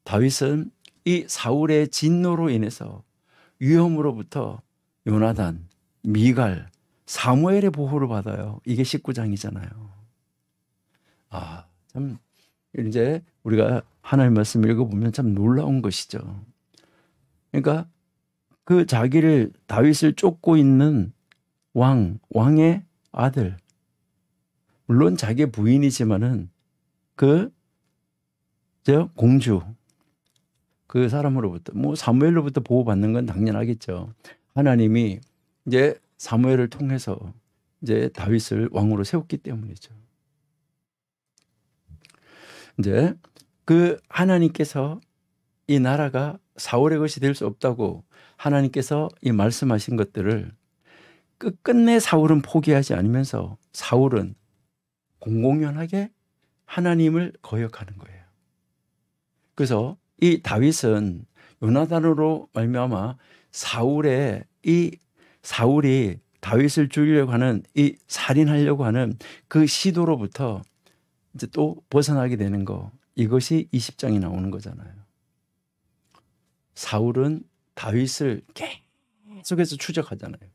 다윗은 이 사울의 진노로 인해서 위험으로부터 요나단, 미갈, 사무엘의 보호를 받아요. 이게 19장이잖아요. 참 이제 우리가 하나님 말씀 읽어보면 참 놀라운 것이죠. 그러니까 그 자기를 다윗을 쫓고 있는 왕의 아들, 물론 자기의 부인이지만은 저 공주, 그 사람으로부터 뭐 사무엘로부터 보호받는 건 당연하겠죠. 하나님이 이제 사무엘을 통해서 이제 다윗을 왕으로 세웠기 때문이죠. 이제 그 하나님께서 이 나라가 사울의 것이 될 수 없다고 하나님께서 이 말씀하신 것들을 끝끝내 사울은 포기하지 않으면서 사울은 공공연하게 하나님을 거역하는 거예요. 그래서 이 다윗은 요나단으로 말미암아 사울이 다윗을 죽이려고 하는 이 살인하려고 하는 그 시도로부터 이제 또 벗어나게 되는 거, 이것이 20장이 나오는 거잖아요. 사울은 다윗을 계속해서 추적하잖아요.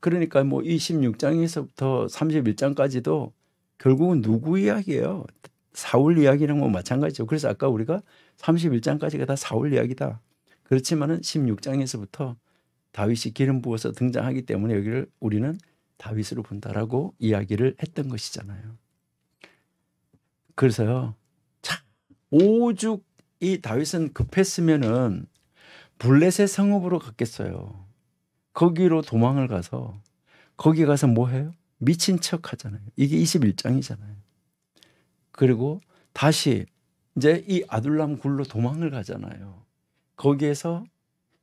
그러니까 뭐 26장에서부터 31장까지도 결국은 누구 이야기예요? 사울 이야기랑 뭐 마찬가지죠. 그래서 아까 우리가 31장까지가 다 사울 이야기다. 그렇지만은 16장에서부터 다윗이 기름 부어서 등장하기 때문에 여기를 우리는 다윗으로 본다라고 이야기를 했던 것이잖아요. 그래서요, 참 오죽 이 다윗은 급했으면은 블레셋 성읍으로 갔겠어요. 거기로 도망을 가서 거기 가서 뭐 해요? 미친 척 하잖아요. 이게 21장이잖아요. 그리고 다시 이제 이 아둘람 굴로 도망을 가잖아요. 거기에서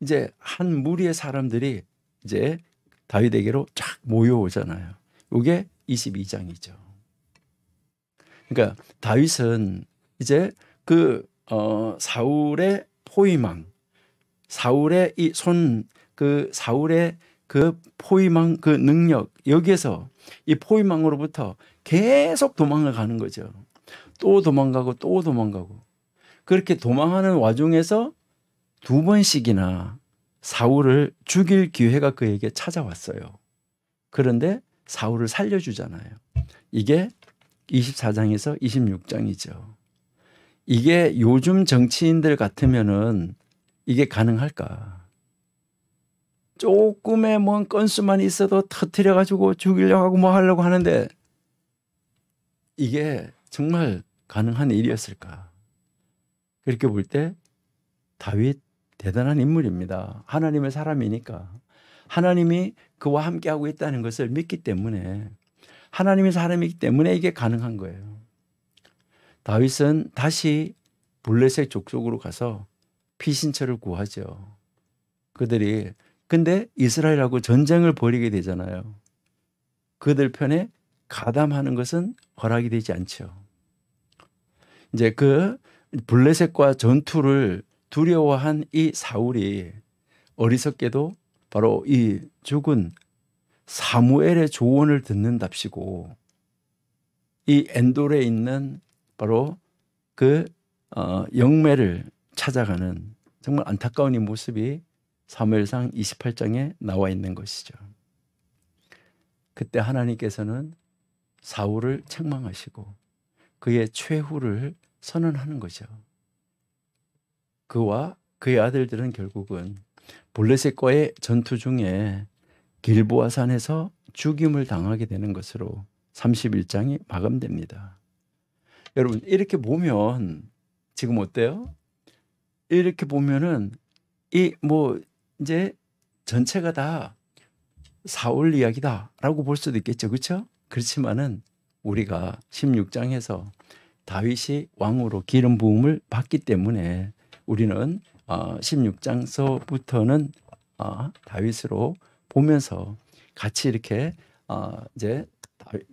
이제 한 무리의 사람들이 이제 다윗에게로 쫙 모여오잖아요. 이게 22장이죠. 그러니까 다윗은 이제 사울의 포위망, 사울의 사울의 그 포위망 그 능력, 여기에서 이 포위망으로부터 계속 도망을 가는 거죠. 또 도망가고 또 도망가고. 그렇게 도망하는 와중에서 2번씩이나 사울을 죽일 기회가 그에게 찾아왔어요. 그런데 사울을 살려주잖아요. 이게 24장에서 26장이죠. 이게 요즘 정치인들 같으면은 이게 가능할까? 조금의 뭔 건수만 있어도 터뜨려가지고 죽이려고 하고 뭐 하려고 하는데 이게 정말 가능한 일이었을까? 그렇게 볼 때 다윗 대단한 인물입니다. 하나님의 사람이니까. 하나님이 그와 함께하고 있다는 것을 믿기 때문에, 하나님의 사람이기 때문에 이게 가능한 거예요. 다윗은 다시 블레셋 족속으로 가서 피신처를 구하죠. 근데 이스라엘하고 전쟁을 벌이게 되잖아요. 그들 편에 가담하는 것은 허락이 되지 않죠. 이제 그 블레셋과 전투를 두려워한 이 사울이 어리석게도 바로 이 죽은 사무엘의 조언을 듣는답시고 이 엔돌에 있는 바로 영매를 찾아가는 정말 안타까운 이 모습이 사무엘상 28장에 나와 있는 것이죠. 그때 하나님께서는 사울을 책망하시고 그의 최후를 선언하는 거죠. 그와 그의 아들들은 결국은 블레셋과의 전투 중에 길보아 산에서 죽임을 당하게 되는 것으로 31장이 마감됩니다. 여러분 이렇게 보면 지금 어때요? 이렇게 보면은 이제 전체가 다 사울 이야기다라고 볼 수도 있겠죠, 그렇죠? 그렇지만은 우리가 16장에서 다윗이 왕으로 기름 부음을 받기 때문에 우리는 16장서부터는 다윗으로 보면서 같이 이렇게 이제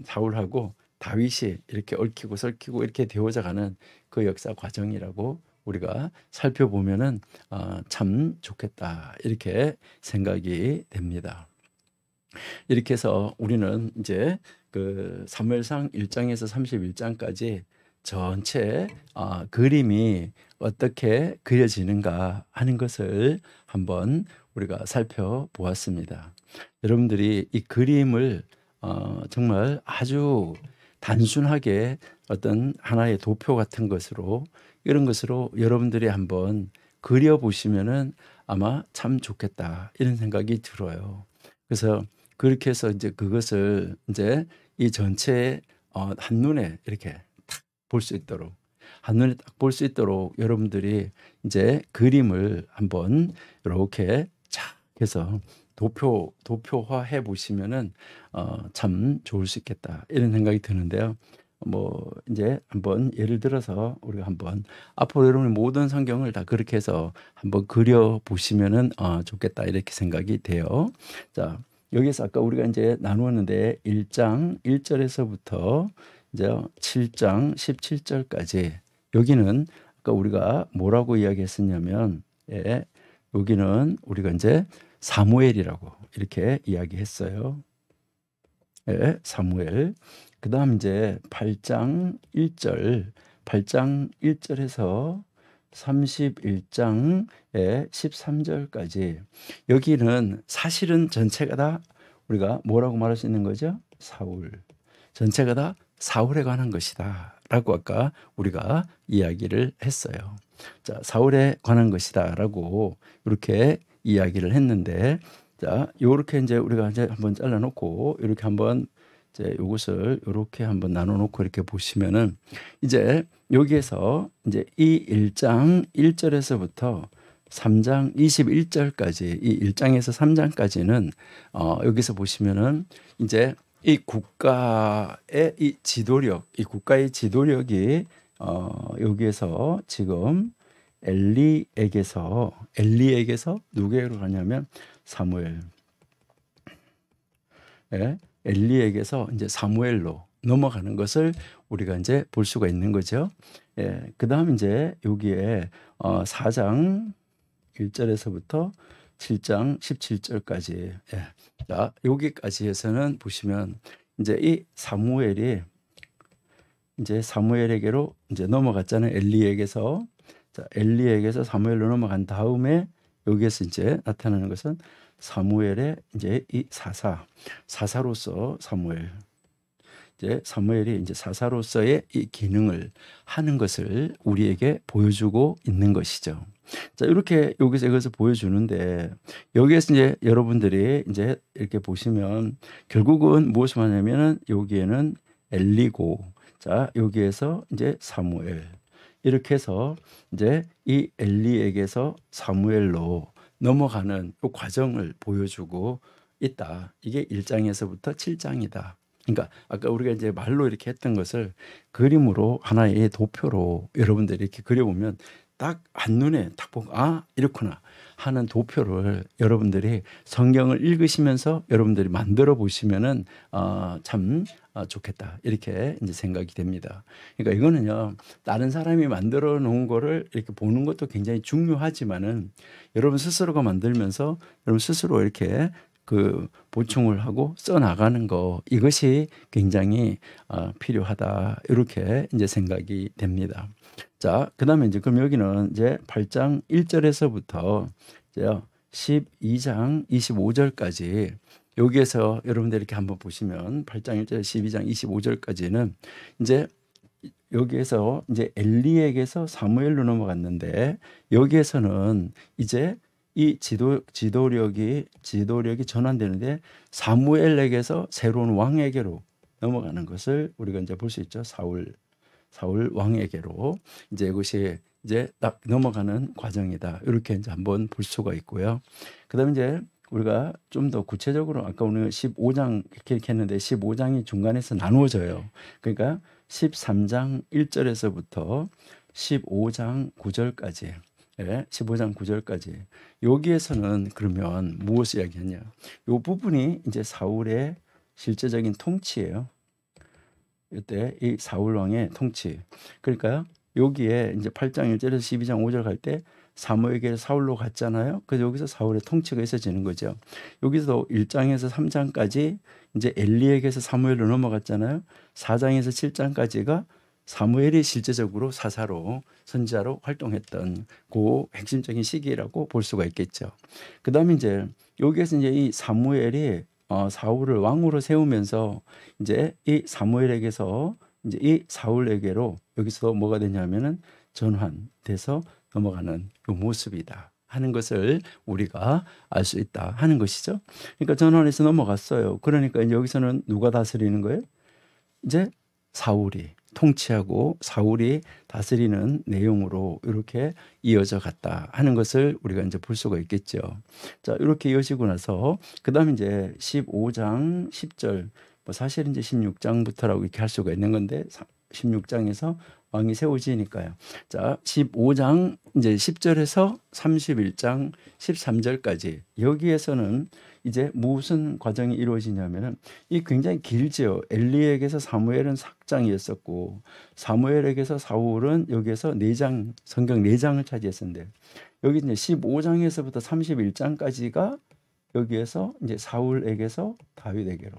사울하고 다윗이 이렇게 얽히고 설키고 이렇게 되어져가는 그 역사 과정이라고 우리가 살펴보면은 참 좋겠다 이렇게 생각이 됩니다. 이렇게 해서 우리는 이제 그 사무엘상 1장에서 31장까지 전체 그림이 어떻게 그려지는가 하는 것을 한번 우리가 살펴보았습니다. 여러분들이 이 그림을 정말 아주 단순하게 어떤 하나의 도표 같은 것으로 이런 것으로 여러분들이 한번 그려보시면은 아마 참 좋겠다 이런 생각이 들어요. 그래서 그렇게 해서 이제 그것을 이제 이 전체에 한눈에 이렇게 딱 볼 수 있도록 한눈에 딱 볼 수 있도록 여러분들이 이제 그림을 한번 이렇게 쫙 해서 도표화해 보시면은 참 좋을 수 있겠다 이런 생각이 드는데요. 뭐 이제 한번 예를 들어서 우리가 한번 앞으로 여러분이 모든 성경을 다 그렇게 해서 한번 그려 보시면은 좋겠다 이렇게 생각이 돼요. 자, 여기서 아까 우리가 이제 나누었는데 1장 1절에서부터 이제 7장 17절까지 여기는 아까 우리가 뭐라고 이야기했었냐면 여기는 우리가 이제 사무엘이라고 이렇게 이야기했어요. 사무엘. 그다음 이제 8장 1절에서 31장의 13절까지 여기는 사실은 전체가 다 우리가 뭐라고 말할 수 있는 거죠? 사울. 전체가 다 사울에 관한 것이다 라고 아까 우리가 이야기를 했어요. 자, 사울에 관한 것이다 라고 이렇게 이야기를 했는데, 자, 요렇게 이제 우리가 이제 한번 잘라놓고 이렇게 한번 이제 이것을 이렇게 한번 나눠놓고 이렇게 보시면은 이제 여기에서 이제 이 1장 1절에서부터 3장 21절까지 이 1장에서 3장까지는 여기서 보시면은 이제 이 국가의 이 지도력, 이 국가의 지도력이 여기에서 지금 엘리에게서 누구에게로 가냐면 사무엘. 엘리에게서 이제 사무엘로 넘어가는 것을 우리가 이제 볼 수가 있는 거죠. 그다음 이제 여기에 4장 1절에서부터 7장 17절까지. 자, 여기까지 해서는 보시면 이제 이 사무엘이 이제 사무엘에게로 이제 넘어갔잖아요. 엘리에게서. 자, 엘리에게서 사무엘로 넘어간 다음에 여기에서 이제 나타나는 것은 사무엘의 이제 이 사사로서 사무엘이 이제 사사로서의 이 기능을 하는 것을 우리에게 보여주고 있는 것이죠. 자, 이렇게 여기서 이것을 보여주는데 여기에서 이제 여러분들이 이제 이렇게 보시면 결국은 무엇을 하냐면은 여기에는 엘리고, 자, 여기에서 이제 사무엘 이렇게 해서 이제 이 엘리에게서 사무엘로 넘어가는 이 과정을 보여주고 있다. 이게 1장에서부터 7장이다. 그러니까 아까 우리가 이제 말로 이렇게 했던 것을 그림으로 하나의 도표로 여러분들이 이렇게 그려보면 딱 한눈에 딱 보고 이렇구나 하는 도표를 여러분들이 성경을 읽으시면서 여러분들이 만들어 보시면은 참 좋겠다 이렇게 이제 생각이 됩니다. 그러니까 이거는요, 다른 사람이 만들어 놓은 거를 이렇게 보는 것도 굉장히 중요하지만은 여러분 스스로가 만들면서 여러분 스스로 이렇게 그 보충을 하고 써 나가는 거, 이것이 굉장히 필요하다 이렇게 이제 생각이 됩니다. 자, 그다음에 이제 그럼 여기는 이제 8장 1절에서부터 이제 12장 25절까지 여기에서 여러분들 이렇게 한번 보시면 8장 1절 12장 25절까지는 이제 여기에서 이제 엘리에게서 사무엘로 넘어갔는데 여기에서는 이제 이 지도력이 전환되는데 사무엘에게서 새로운 왕에게로 넘어가는 것을 우리가 이제 볼 수 있죠. 사울 왕에게로 이제 이것이 이제 딱 넘어가는 과정이다. 이렇게 이제 한번 볼 수가 있고요. 그다음에 이제 우리가 좀 더 구체적으로 아까 오늘 15장 이렇게 했는데 15장이 중간에서 나누어져요. 그러니까 13장 1절에서부터 15장 9절까지. 15장 9절까지. 여기에서는 그러면 무엇을 이야기하냐? 이 부분이 이제 사울의 실제적인 통치예요. 이때 이 사울 왕의 통치. 그러니까 여기에 이제 8장 1절에서 12장 5절 갈 때 사무엘에게 사울로 갔잖아요. 그래서 여기서 사울의 통치가 있어지는 거죠. 여기서 1장에서 3장까지 이제 엘리에게서 사무엘로 넘어갔잖아요. 4장에서 7장까지가 사무엘이 실제적으로 사사로 선지자로 활동했던 그 핵심적인 시기라고 볼 수가 있겠죠. 그다음에 이제 여기에서 이제 이 사무엘이 사울을 왕으로 세우면서 이제 이 사무엘에게서 이제 이 사울에게로 여기서 뭐가 되냐면은 전환돼서 넘어가는 이 모습이다 하는 것을 우리가 알 수 있다 하는 것이죠. 그러니까 전환해서 넘어갔어요. 그러니까 이제 여기서는 누가 다스리는 거예요? 이제 사울이 통치하고 사울이 다스리는 내용으로 이렇게 이어져 갔다 하는 것을 우리가 이제 볼 수가 있겠죠. 자, 이렇게 이어지고 나서 그다음에 이제 15장 10절 뭐 사실 이제 16장부터라고 이렇게 할 수가 있는 건데 16장에서 왕이 세워지니까요. 자, 15장 이제 10절에서 31장 13절까지 여기에서는 이제 무슨 과정이 이루어지냐면은 이 굉장히 길죠. 엘리에게서 사무엘은 삭장이었었고 사무엘에게서 사울은 여기에서 4장 성경 4장을 차지했었는데 여기 이제 15장에서부터 31장까지가 여기에서 이제 사울에게서 다윗에게로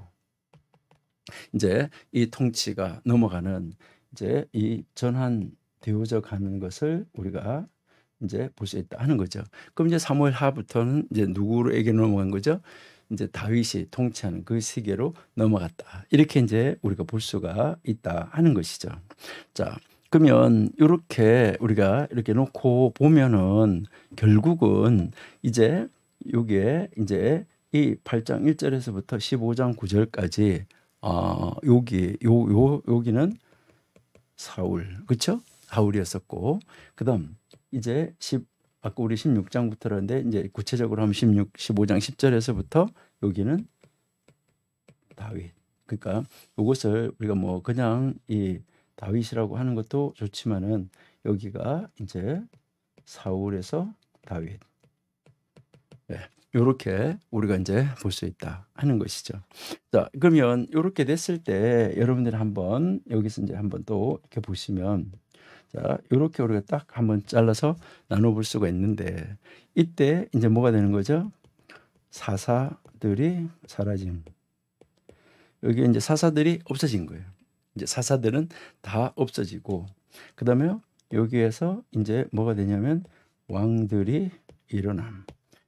이제 이 통치가 넘어가는 이제 이 전환되어져 가는 것을 우리가 이제 볼 수 있다 하는 거죠. 그럼 이제 사무엘 하부터는 이제 누구에게 넘어간 거죠? 이제 다윗이 통치하는 그 시기로 넘어갔다. 이렇게 이제 우리가 볼 수가 있다 하는 것이죠. 자, 그러면 이렇게 우리가 이렇게 놓고 보면은 결국은 이제 여기에 이제 이 8장 1절에서부터 15장 9절까지 여기는 사울, 그렇죠? 사울이었었고, 그다음 이제 아까 우리 16장부터 하는데 이제 구체적으로 하면 15장 10절에서부터 여기는 다윗. 그러니까 이것을 우리가 뭐 그냥 이 다윗이라고 하는 것도 좋지만은 여기가 이제 사울에서 다윗. 네. 요렇게 우리가 이제 볼 수 있다 하는 것이죠. 자, 그러면 요렇게 됐을 때 여러분들이 한번 여기서 이제 한번 또 이렇게 보시면 자, 요렇게 우리가 딱 한번 잘라서 나눠볼 수가 있는데 이때 이제 뭐가 되는 거죠? 사사들이 사라짐. 여기 이제 사사들이 없어진 거예요. 이제 사사들은 다 없어지고 그다음에 여기에서 이제 뭐가 되냐면 왕들이 일어남.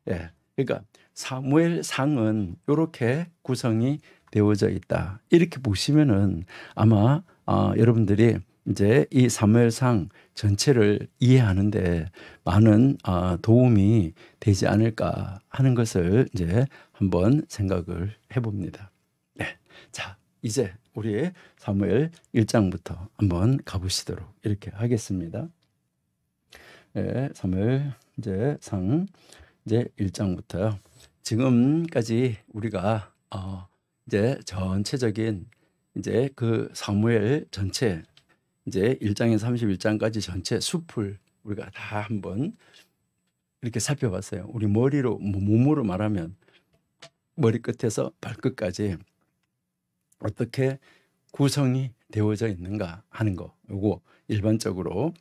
예. 그러니까 사무엘상은 이렇게 구성이 되어져 있다. 이렇게 보시면은 아마 여러분들이 이제 이 사무엘상 전체를 이해하는데 많은 도움이 되지 않을까 하는 것을 이제 한번 생각을 해봅니다. 네. 자, 이제 우리 사무엘 1장부터 한번 가보시도록 이렇게 하겠습니다. 네, 사무엘 이제 1장부터요. 지금까지 우리가 이제 전체적인 이제 그 사무엘 전체 이제 1장에서 31장까지 전체 숲을 우리가 다 한번 이렇게 살펴봤어요. 우리 몸으로 말하면 머리끝에서 발끝까지 어떻게 구성이 되어져 있는가 하는 거. 요거 일반적으로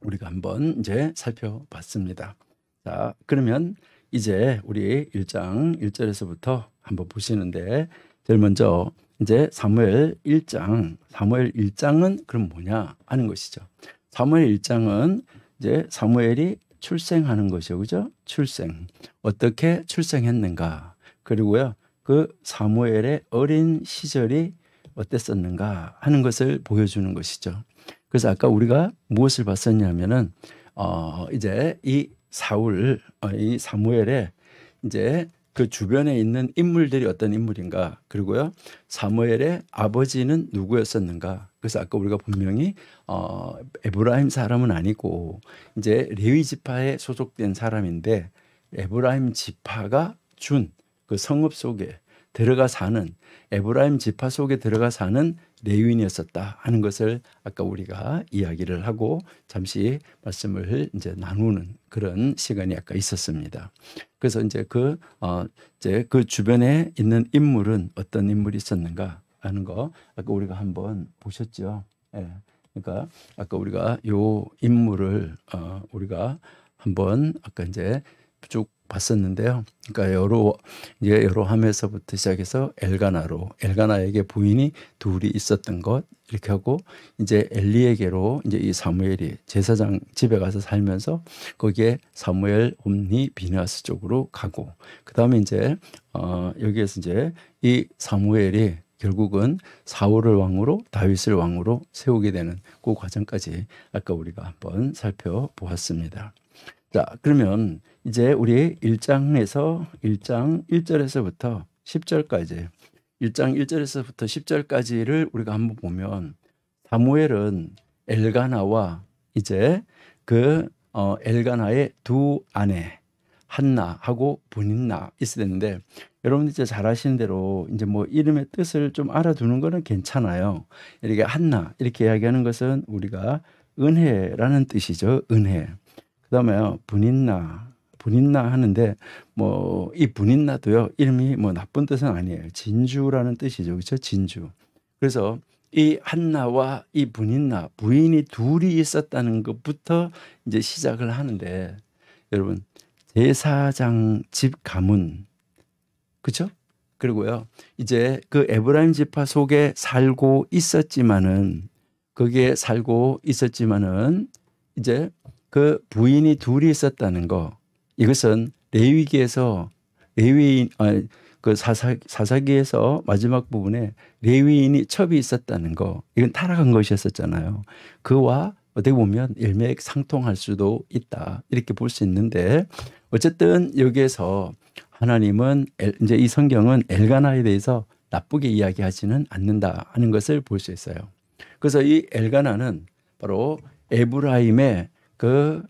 우리가 한번 이제 살펴봤습니다. 자, 그러면 이제 우리 1장 1절에서부터 한번 보시는데 제일 먼저 이제 사무엘 1장은 그럼 뭐냐 하는 것이죠. 사무엘 1장은 이제 사무엘이 출생하는 것이죠. 그죠? 출생. 어떻게 출생했는가. 그리고요. 그 사무엘의 어린 시절이 어땠었는가 하는 것을 보여주는 것이죠. 그래서 아까 우리가 무엇을 봤었냐면은 이제 이 이 사무엘의 이제 그 주변에 있는 인물들이 어떤 인물인가, 그리고요 사무엘의 아버지는 누구였었는가. 그래서 아까 우리가 분명히 에브라임 사람은 아니고 이제 레위 지파에 소속된 사람인데 에브라임 지파가 준 그 성읍 속에 들어가 사는 에브라임 지파 속에 들어가 사는 레위인이었었다 하는 것을 아까 우리가 이야기를 하고 잠시 말씀을 이제 나누는 그런 시간이 아까 있었습니다. 그래서 이제 그 주변에 있는 인물은 어떤 인물이 있었는가 하는 거 아까 우리가 한번 보셨죠. 예. 그러니까 아까 우리가 요 인물을 우리가 한번 아까 이제 쭉 봤었는데요. 그러니까 여로함에서부터 시작해서 엘가나에게 부인이 둘이 있었던 것 이렇게 하고 이제 엘리에게로 이제 이 사무엘이 제사장 집에 가서 살면서 거기에 사무엘, 홈니, 비느하스 쪽으로 가고 그다음에 이제 여기에서 이제 이 사무엘이 결국은 사울을 왕으로 다윗을 왕으로 세우게 되는 그 과정까지 아까 우리가 한번 살펴보았습니다. 자, 그러면 이제 우리 1장 1절에서부터 10절까지 1장 1절에서부터 10절까지를 우리가 한번 보면 사무엘은 엘가나와 이제 그 엘가나의 두 아내 한나하고 브닌나 있어야 되는데 여러분 이제 잘 아시는 대로 이제 뭐 이름의 뜻을 좀 알아두는 거는 괜찮아요. 이렇게 한나 이렇게 이야기하는 것은 우리가 은혜라는 뜻이죠. 은혜. 그다음에 브닌나 하는데 뭐 이 브닌나도요 이름이 뭐 나쁜 뜻은 아니에요. 진주라는 뜻이죠. 그렇죠? 진주. 그래서 이 한나와 이 브닌나 부인이 둘이 있었다는 것부터 이제 시작을 하는데 여러분 제사장 집 가문 그렇죠? 그리고요 이제 그 에브라임 지파 속에 살고 있었지만은 거기에 살고 있었지만은 이제 그 부인이 둘이 있었다는 거 이것은 레위기에서 그 사사기에서 마지막 부분에 레위인이 첩이 있었다는 거 이건 타락한 것이었었잖아요. 그와 어떻게 보면 일맥상통할 수도 있다 이렇게 볼 수 있는데 어쨌든 여기에서 하나님은 이제 이 성경은 엘가나에 대해서 나쁘게 이야기하지는 않는다 하는 것을 볼 수 있어요. 그래서 이 엘가나는 바로 에브라임의 그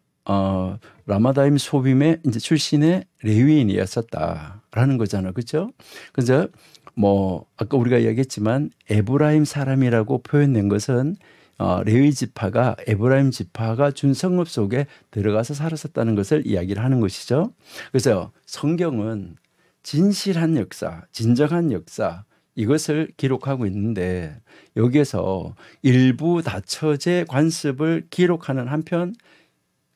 라마다임 소빔의 이제 출신의 레위인이었었다라는 거잖아요, 그렇죠? 그래서 뭐 아까 우리가 이야기했지만 에브라임 사람이라고 표현된 것은 레위 지파가 에브라임 지파가 준 성읍 속에 들어가서 살았었다는 것을 이야기를 하는 것이죠. 그래서 성경은 진실한 역사, 진정한 역사 이것을 기록하고 있는데 여기에서 일부 다처제 관습을 기록하는 한편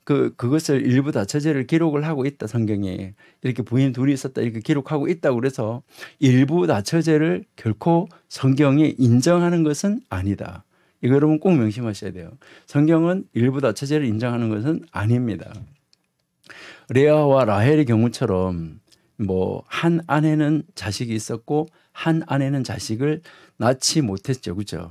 그것을 일부 다처제를 기록을 하고 있다. 성경에 이렇게 부인 둘이 있었다 이렇게 기록하고 있다고 그래서 일부 다처제를 결코 성경이 인정하는 것은 아니다. 이거 여러분 꼭 명심하셔야 돼요. 성경은 일부 다처제를 인정하는 것은 아닙니다. 레아와 라헬의 경우처럼 뭐 한 아내는 자식이 있었고 한 아내는 자식을 낳지 못했죠. 그죠?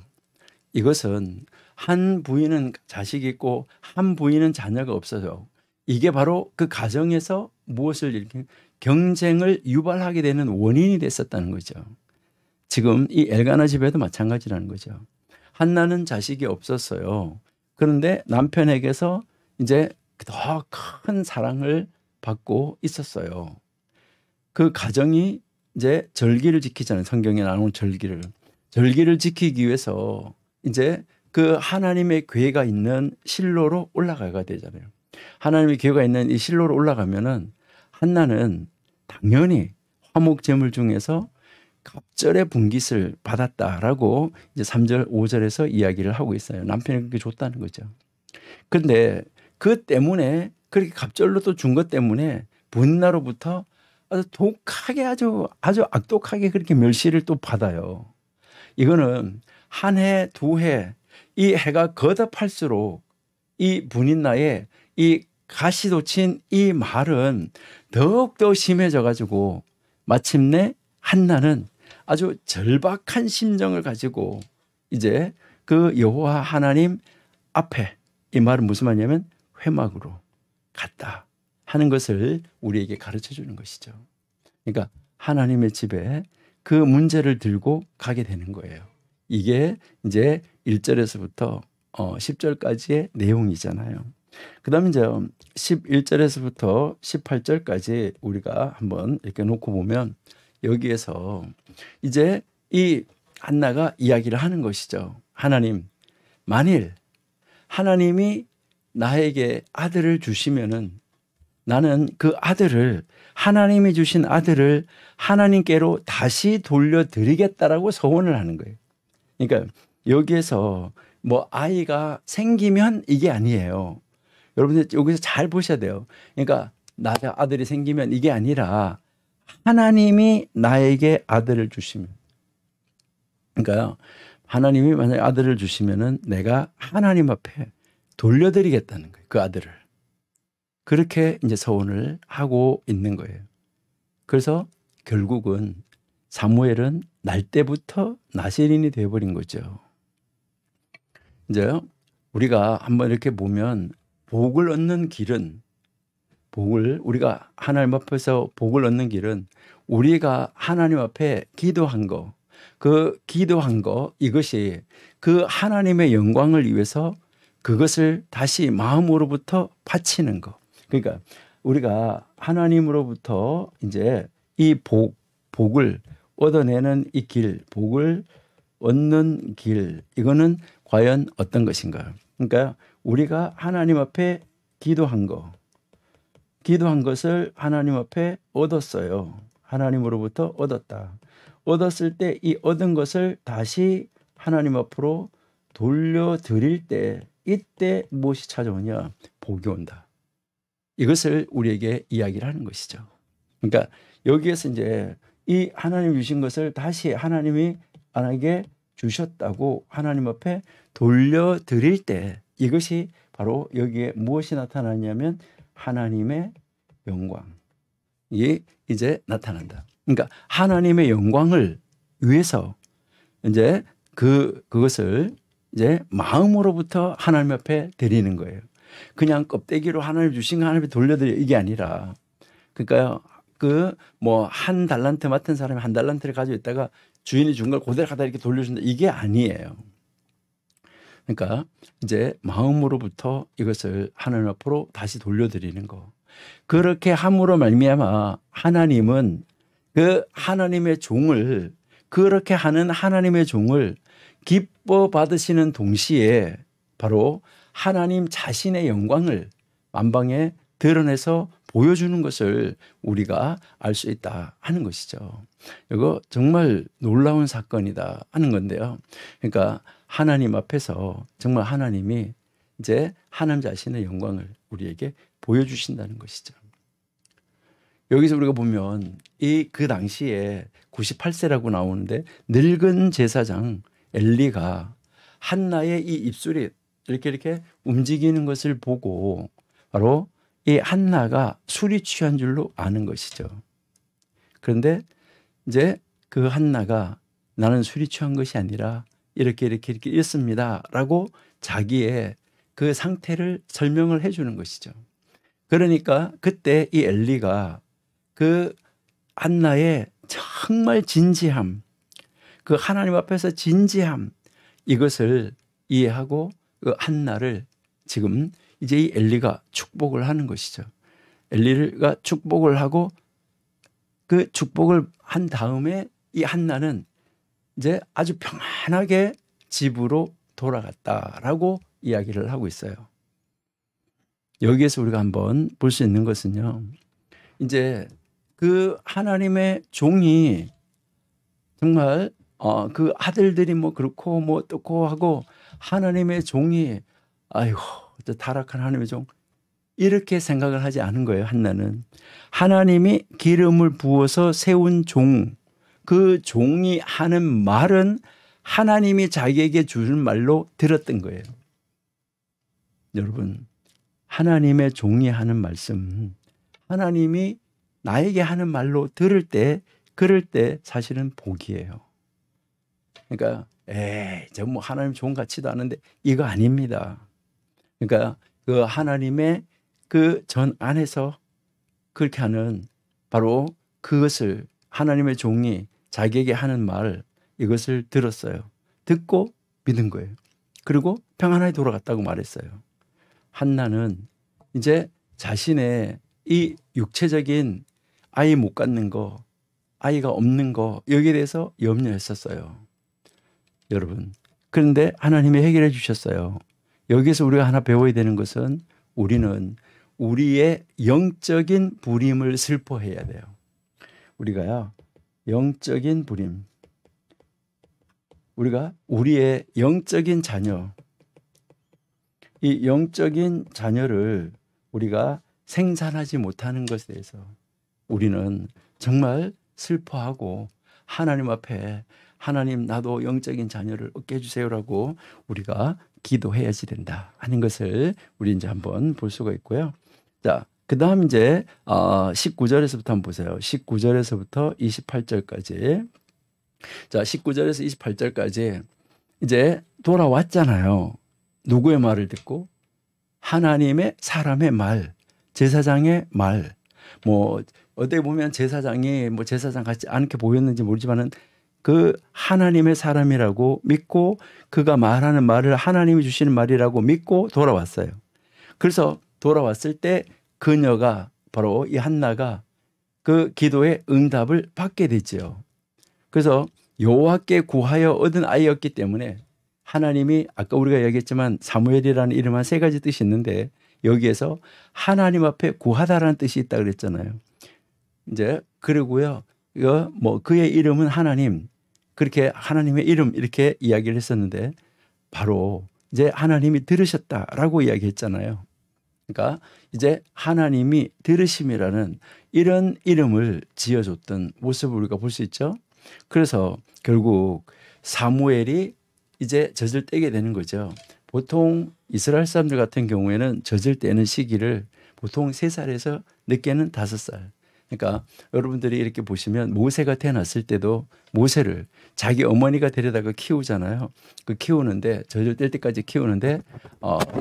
이것은 한 부인은 자식이 있고 한 부인은 자녀가 없어요. 이게 바로 그 가정에서 무엇을 이렇게 경쟁을 유발하게 되는 원인이 됐었다는 거죠. 지금 이 엘가나 집에도 마찬가지라는 거죠. 한나는 자식이 없었어요. 그런데 남편에게서 이제 더 큰 사랑을 받고 있었어요. 그 가정이 이제 절기를 지키잖아요. 성경에 나오는 절기를 지키기 위해서 이제 그 하나님의 궤가 있는 실로로 올라가야 되잖아요. 하나님의 궤가 있는 이 실로로 올라가면은 한나는 당연히 화목 제물 중에서 갑절의 분깃을 받았다라고 이제 3절, 5절에서 이야기를 하고 있어요. 남편이 그렇게 줬다는 거죠. 그런데 그 때문에 그렇게 갑절로 또 준 것 때문에 분나로부터 아주 독하게 아주 악독하게 그렇게 멸시를 또 받아요. 이거는 한 해, 두 해, 이 해가 거듭할수록 이 분인나의 이 가시돋친 이 말은 더욱더 심해져 가지고 마침내 한나는 아주 절박한 심정을 가지고 이제 그 여호와 하나님 앞에 이 말은 무슨 말이냐면 회막으로 갔다 하는 것을 우리에게 가르쳐 주는 것이죠. 그러니까 하나님의 집에 그 문제를 들고 가게 되는 거예요. 이게 이제 1절에서부터 10절까지의 내용이잖아요. 그 다음에 이제 11절에서부터 18절까지 우리가 한번 이렇게 놓고 보면 여기에서 이제 이 한나가 이야기를 하는 것이죠. 하나님, 만일 하나님이 나에게 아들을 주시면은 나는 그 아들을 하나님이 주신 아들을 하나님께로 다시 돌려드리겠다라고 서원을 하는 거예요. 그러니까 여기에서 뭐 아이가 생기면 이게 아니에요. 여러분들 여기서 잘 보셔야 돼요. 그러니까 나의 아들이 생기면 이게 아니라 하나님이 나에게 아들을 주시면, 그러니까 하나님이 만약에 아들을 주시면은 내가 하나님 앞에 돌려드리겠다는 거예요. 그 아들을. 그렇게 이제 서원을 하고 있는 거예요. 그래서 결국은 사무엘은 날 때부터 나세린이 되어버린 거죠. 이제 우리가 한번 이렇게 보면 복을 얻는 길은, 우리가 하나님 앞에서 복을 얻는 길은 우리가 하나님 앞에 기도한 거, 그 기도한 거, 이것이 그 하나님의 영광을 위해서 그것을 다시 마음으로부터 바치는 거. 그러니까 우리가 하나님으로부터 이제 이 복을 얻어내는 이 길, 복을 얻는 길, 이거는 과연 어떤 것인가? 그러니까 우리가 하나님 앞에 기도한 것을 하나님 앞에 얻었어요. 하나님으로부터 얻었다. 얻었을 때 이 얻은 것을 다시 하나님 앞으로 돌려드릴 때, 이때 무엇이 찾아오냐? 복이 온다. 이것을 우리에게 이야기를 하는 것이죠. 그러니까 여기에서 이제 이 하나님 주신 것을 다시 하나님이 나에게 주셨다고 하나님 앞에 돌려드릴 때, 이것이 바로 여기에 무엇이 나타나냐면 하나님의 영광이 이제 나타난다. 그러니까 하나님의 영광을 위해서 이제 그것을 이제 마음으로부터 하나님 앞에 드리는 거예요. 그냥 껍데기로 하나님 주신 거 하나님께 돌려드려, 이게 아니라, 그러니까 그 뭐 한 달란트 맡은 사람이 한 달란트를 가지고 있다가 주인이 준 걸 그대로 갖다 이렇게 돌려준다, 이게 아니에요. 그러니까 이제 마음으로부터 이것을 하나님 앞으로 다시 돌려드리는 거. 그렇게 함으로 말미암아 하나님은 그 하나님의 종을, 그렇게 하는 하나님의 종을 기뻐 받으시는 동시에 바로 하나님 자신의 영광을 만방에 드러내서 보여주는 것을 우리가 알 수 있다 하는 것이죠. 이거 정말 놀라운 사건이다 하는 건데요. 그러니까 하나님 앞에서 정말 하나님이 이제 하나님 자신의 영광을 우리에게 보여주신다는 것이죠. 여기서 우리가 보면 그 당시에 98세라고 나오는데 늙은 제사장 엘리가 한나의 이 입술이 이렇게 움직이는 것을 보고 바로 이 한나가 술이 취한 줄로 아는 것이죠. 그런데 이제 그 한나가 나는 술이 취한 것이 아니라 이렇게 있습니다라고 자기의 그 상태를 설명을 해주는 것이죠. 그러니까 그때 이 엘리가 그 한나의 정말 진지함, 그 하나님 앞에서 진지함, 이것을 이해하고 그 한나를 지금 이제 이 엘리가 축복을 하는 것이죠. 엘리가 축복을 하고 그 축복을 한 다음에 이 한나는 이제 아주 평안하게 집으로 돌아갔다라고 이야기를 하고 있어요. 여기에서 우리가 한번 볼 수 있는 것은요, 이제 그 하나님의 종이 정말 그 아들들이 뭐 그렇고 뭐 어떻고 하고 하나님의 종이 아이고 저 타락한 하나님의 종, 이렇게 생각을 하지 않은 거예요. 한나는 하나님이 기름을 부어서 세운 종, 그 종이 하는 말은 하나님이 자기에게 주는 말로 들었던 거예요. 여러분, 하나님의 종이 하는 말씀, 하나님이 나에게 하는 말로 들을 때, 그럴 때 사실은 복이에요. 그러니까 저 뭐 하나님 종 같지도 않은데, 이거 아닙니다. 그러니까 그 하나님의 그 전 안에서 그렇게 하는 바로 그것을 하나님의 종이 자기에게 하는 말, 이것을 들었어요. 듣고 믿은 거예요. 그리고 평안하게 돌아갔다고 말했어요. 한나는 이제 자신의 이 육체적인 아이 못 갖는 거, 아이가 없는 거, 여기에 대해서 염려했었어요. 여러분, 그런데 하나님이 해결해 주셨어요. 여기서 우리가 하나 배워야 되는 것은 우리는 우리의 영적인 부림을 슬퍼해야 돼요. 우리가요, 영적인 부림, 우리가 우리의 영적인 자녀, 이 영적인 자녀를 우리가 생산하지 못하는 것에 대해서 우리는 정말 슬퍼하고 하나님 앞에 하나님 나도 영적인 자녀를 얻게 해주세요라고 우리가 기도해야지 된다 하는 것을 우리 이제 한번 볼 수가 있고요. 자, 그 다음 이제 19절에서부터 한번 보세요. 19절에서부터 28절까지. 자, 19절에서 28절까지 이제 돌아왔잖아요. 누구의 말을 듣고? 하나님의 사람의 말, 제사장의 말. 뭐 어떻게 보면 제사장이 뭐 제사장 같지 않게 보였는지 모르지만은 그 하나님의 사람이라고 믿고 그가 말하는 말을 하나님이 주시는 말이라고 믿고 돌아왔어요. 그래서 돌아왔을 때 그녀가 바로 이 한나가 그 기도의 응답을 받게 되죠. 그래서 여호와께 구하여 얻은 아이였기 때문에 하나님이 아까 우리가 얘기했지만 사무엘이라는 이름 한 세 가지 뜻이 있는데 여기에서 하나님 앞에 구하다라는 뜻이 있다 그랬잖아요. 이제 그러고요. 이거 뭐 그의 이름은 하나님, 그렇게 하나님의 이름 이렇게 이야기를 했었는데 바로 이제 하나님이 들으셨다라고 이야기했잖아요. 그러니까 이제 하나님이 들으심이라는 이런 이름을 지어줬던 모습을 우리가 볼 수 있죠. 그래서 결국 사무엘이 이제 젖을 떼게 되는 거죠. 보통 이스라엘 사람들 같은 경우에는 젖을 떼는 시기를 보통 3살에서 늦게는 5살. 그러니까 여러분들이 이렇게 보시면 모세가 태어났을 때도 모세를 자기 어머니가 데려다가 키우잖아요. 그 키우는데 젖을 뗄 때까지 키우는데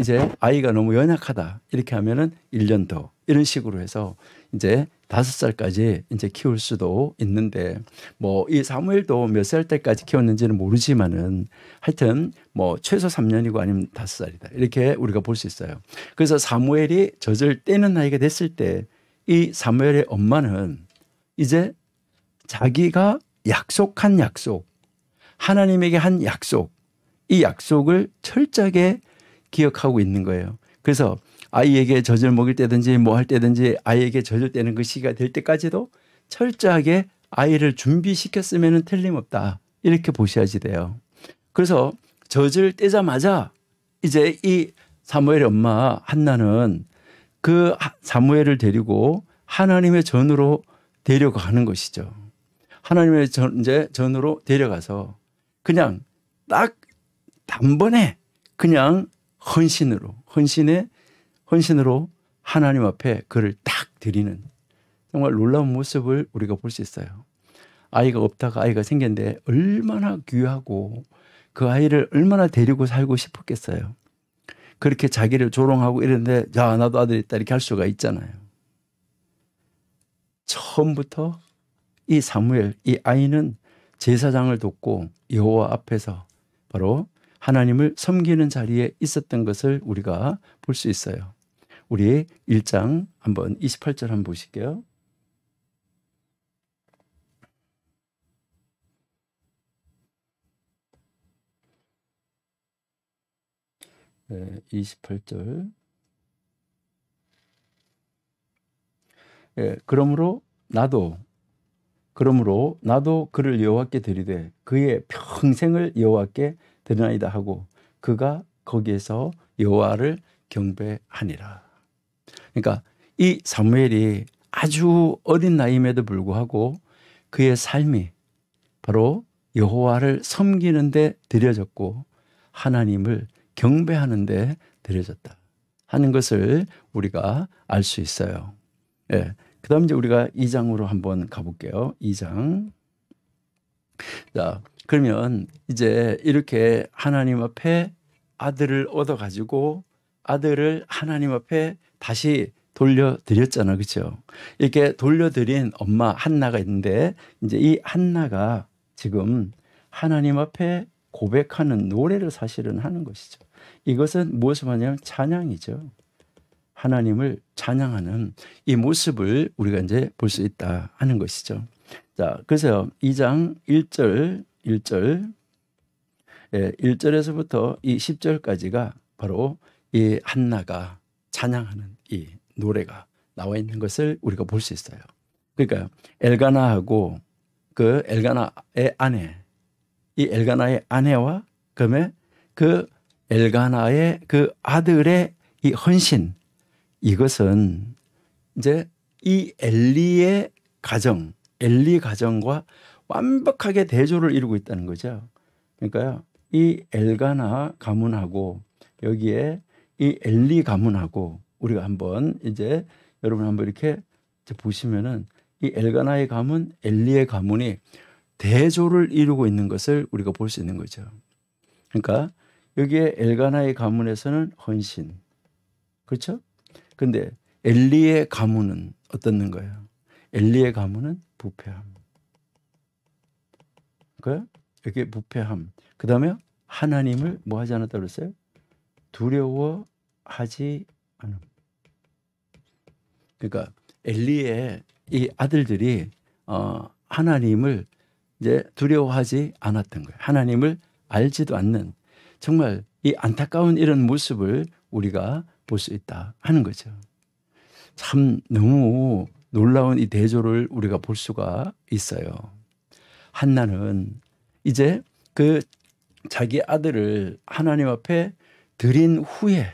이제 아이가 너무 연약하다 이렇게 하면은 1년 더 이런 식으로 해서 이제 5살까지 이제 키울 수도 있는데 뭐 이 사무엘도 몇 살 때까지 키웠는지는 모르지만은 하여튼 뭐 최소 3년이고 아니면 5살이다 이렇게 우리가 볼 수 있어요. 그래서 사무엘이 젖을 떼는 나이가 됐을 때 이 사무엘의 엄마는 이제 자기가 약속한 약속, 하나님에게 한 약속, 이 약속을 철저하게 기억하고 있는 거예요. 그래서 아이에게 젖을 먹일 때든지 뭐 할 때든지 아이에게 젖을 떼는 그 시기가 될 때까지도 철저하게 아이를 준비시켰으면 틀림없다. 이렇게 보셔야지 돼요. 그래서 젖을 떼자마자 이제 이 사무엘의 엄마 한나는 그 사무엘을 데리고 하나님의 전으로 데려가는 것이죠. 하나님의 전으로 데려가서 그냥 딱 단번에 그냥 헌신으로 하나님 앞에 그를 딱 드리는 정말 놀라운 모습을 우리가 볼 수 있어요. 아이가 없다가 아이가 생겼는데 얼마나 귀하고 그 아이를 얼마나 데리고 살고 싶었겠어요. 그렇게 자기를 조롱하고 이러는데 야 나도 아들 있다 이렇게 할 수가 있잖아요. 처음부터 이 사무엘 이 아이는 제사장을 돕고 여호와 앞에서 바로 하나님을 섬기는 자리에 있었던 것을 우리가 볼 수 있어요. 우리 1장 한번 28절 한번 보실게요. 네, 28절. 예, 그러므로 나도 그를 여호와께 드리되 그의 평생을 여호와께 드리나이다 하고 그가 거기에서 여호와를 경배하니라. 그러니까 이 사무엘이 아주 어린 나이임에도 불구하고 그의 삶이 바로 여호와를 섬기는 데 드려졌고 하나님을 경배하는 데 드려졌다 하는 것을 우리가 알 수 있어요. 예. 그 다음 이제 우리가 2장으로 한번 가볼게요. 2장. 자, 그러면 이제 이렇게 하나님 앞에 아들을 얻어가지고 아들을 하나님 앞에 다시 돌려드렸잖아. 그렇죠? 이렇게 돌려드린 엄마 한나가 있는데 이제 이 한나가 지금 하나님 앞에 고백하는 노래를 사실은 하는 것이죠. 이것은 무엇을 하냐면 찬양이죠. 하나님을 찬양하는 이 모습을 우리가 이제 볼 수 있다 하는 것이죠. 자, 그래서 2장 1절, 1절에서부터 이 10절까지가 바로 이 한나가 찬양하는 이 노래가 나와 있는 것을 우리가 볼 수 있어요. 그러니까 엘가나하고 그 엘가나의 아내, 이 엘가나의 아내와 그다음에 그 엘가나의 그 아들의 이 헌신, 이것은 이제 이 엘리의 가정, 엘리 가정과 완벽하게 대조를 이루고 있다는 거죠. 그러니까요, 이 엘가나 가문하고 여기에 이 엘리 가문하고 우리가 한번 이제 여러분 한번 이렇게 보시면은 이 엘가나의 가문, 엘리의 가문이 대조를 이루고 있는 것을 우리가 볼 수 있는 거죠. 그러니까 여기에 엘가나의 가문에서는 헌신, 그렇죠? 근데 엘리의 가문은 어떻는 거예요? 엘리의 가문은 부패함. 그러니까 이게 부패함. 그 다음에 하나님을 뭐 하지 않았다고 그랬어요? 두려워하지 않음. 그러니까 엘리의 이 아들들이 하나님을 이제 두려워하지 않았던 거예요. 하나님을 알지도 않는, 정말 이 안타까운 이런 모습을 우리가 볼 수 있다 하는 거죠. 참 너무 놀라운 이 대조를 우리가 볼 수가 있어요. 한나는 이제 그 자기 아들을 하나님 앞에 드린 후에,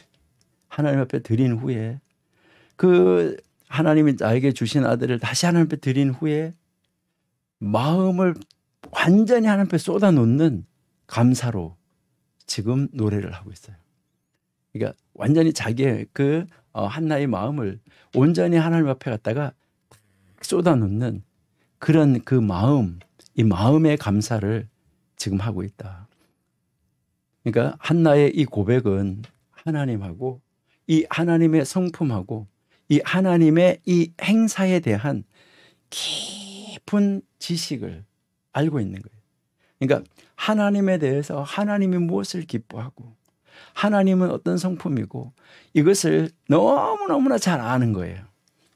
하나님 앞에 드린 후에, 그 하나님이 나에게 주신 아들을 다시 하나님 앞에 드린 후에 마음을 완전히 하나님 앞에 쏟아놓는 감사로 지금 노래를 하고 있어요. 그러니까 완전히 자기의 그 한나의 마음을 온전히 하나님 앞에 갖다가 쏟아놓는 그런 그 마음, 이 마음의 감사를 지금 하고 있다. 그러니까 한나의 이 고백은 하나님하고 이 하나님의 성품하고 이 하나님의 이 행사에 대한 깊은 지식을 알고 있는 거예요. 그러니까 하나님에 대해서 하나님이 무엇을 기뻐하고 하나님은 어떤 성품이고 이것을 너무너무나 잘 아는 거예요.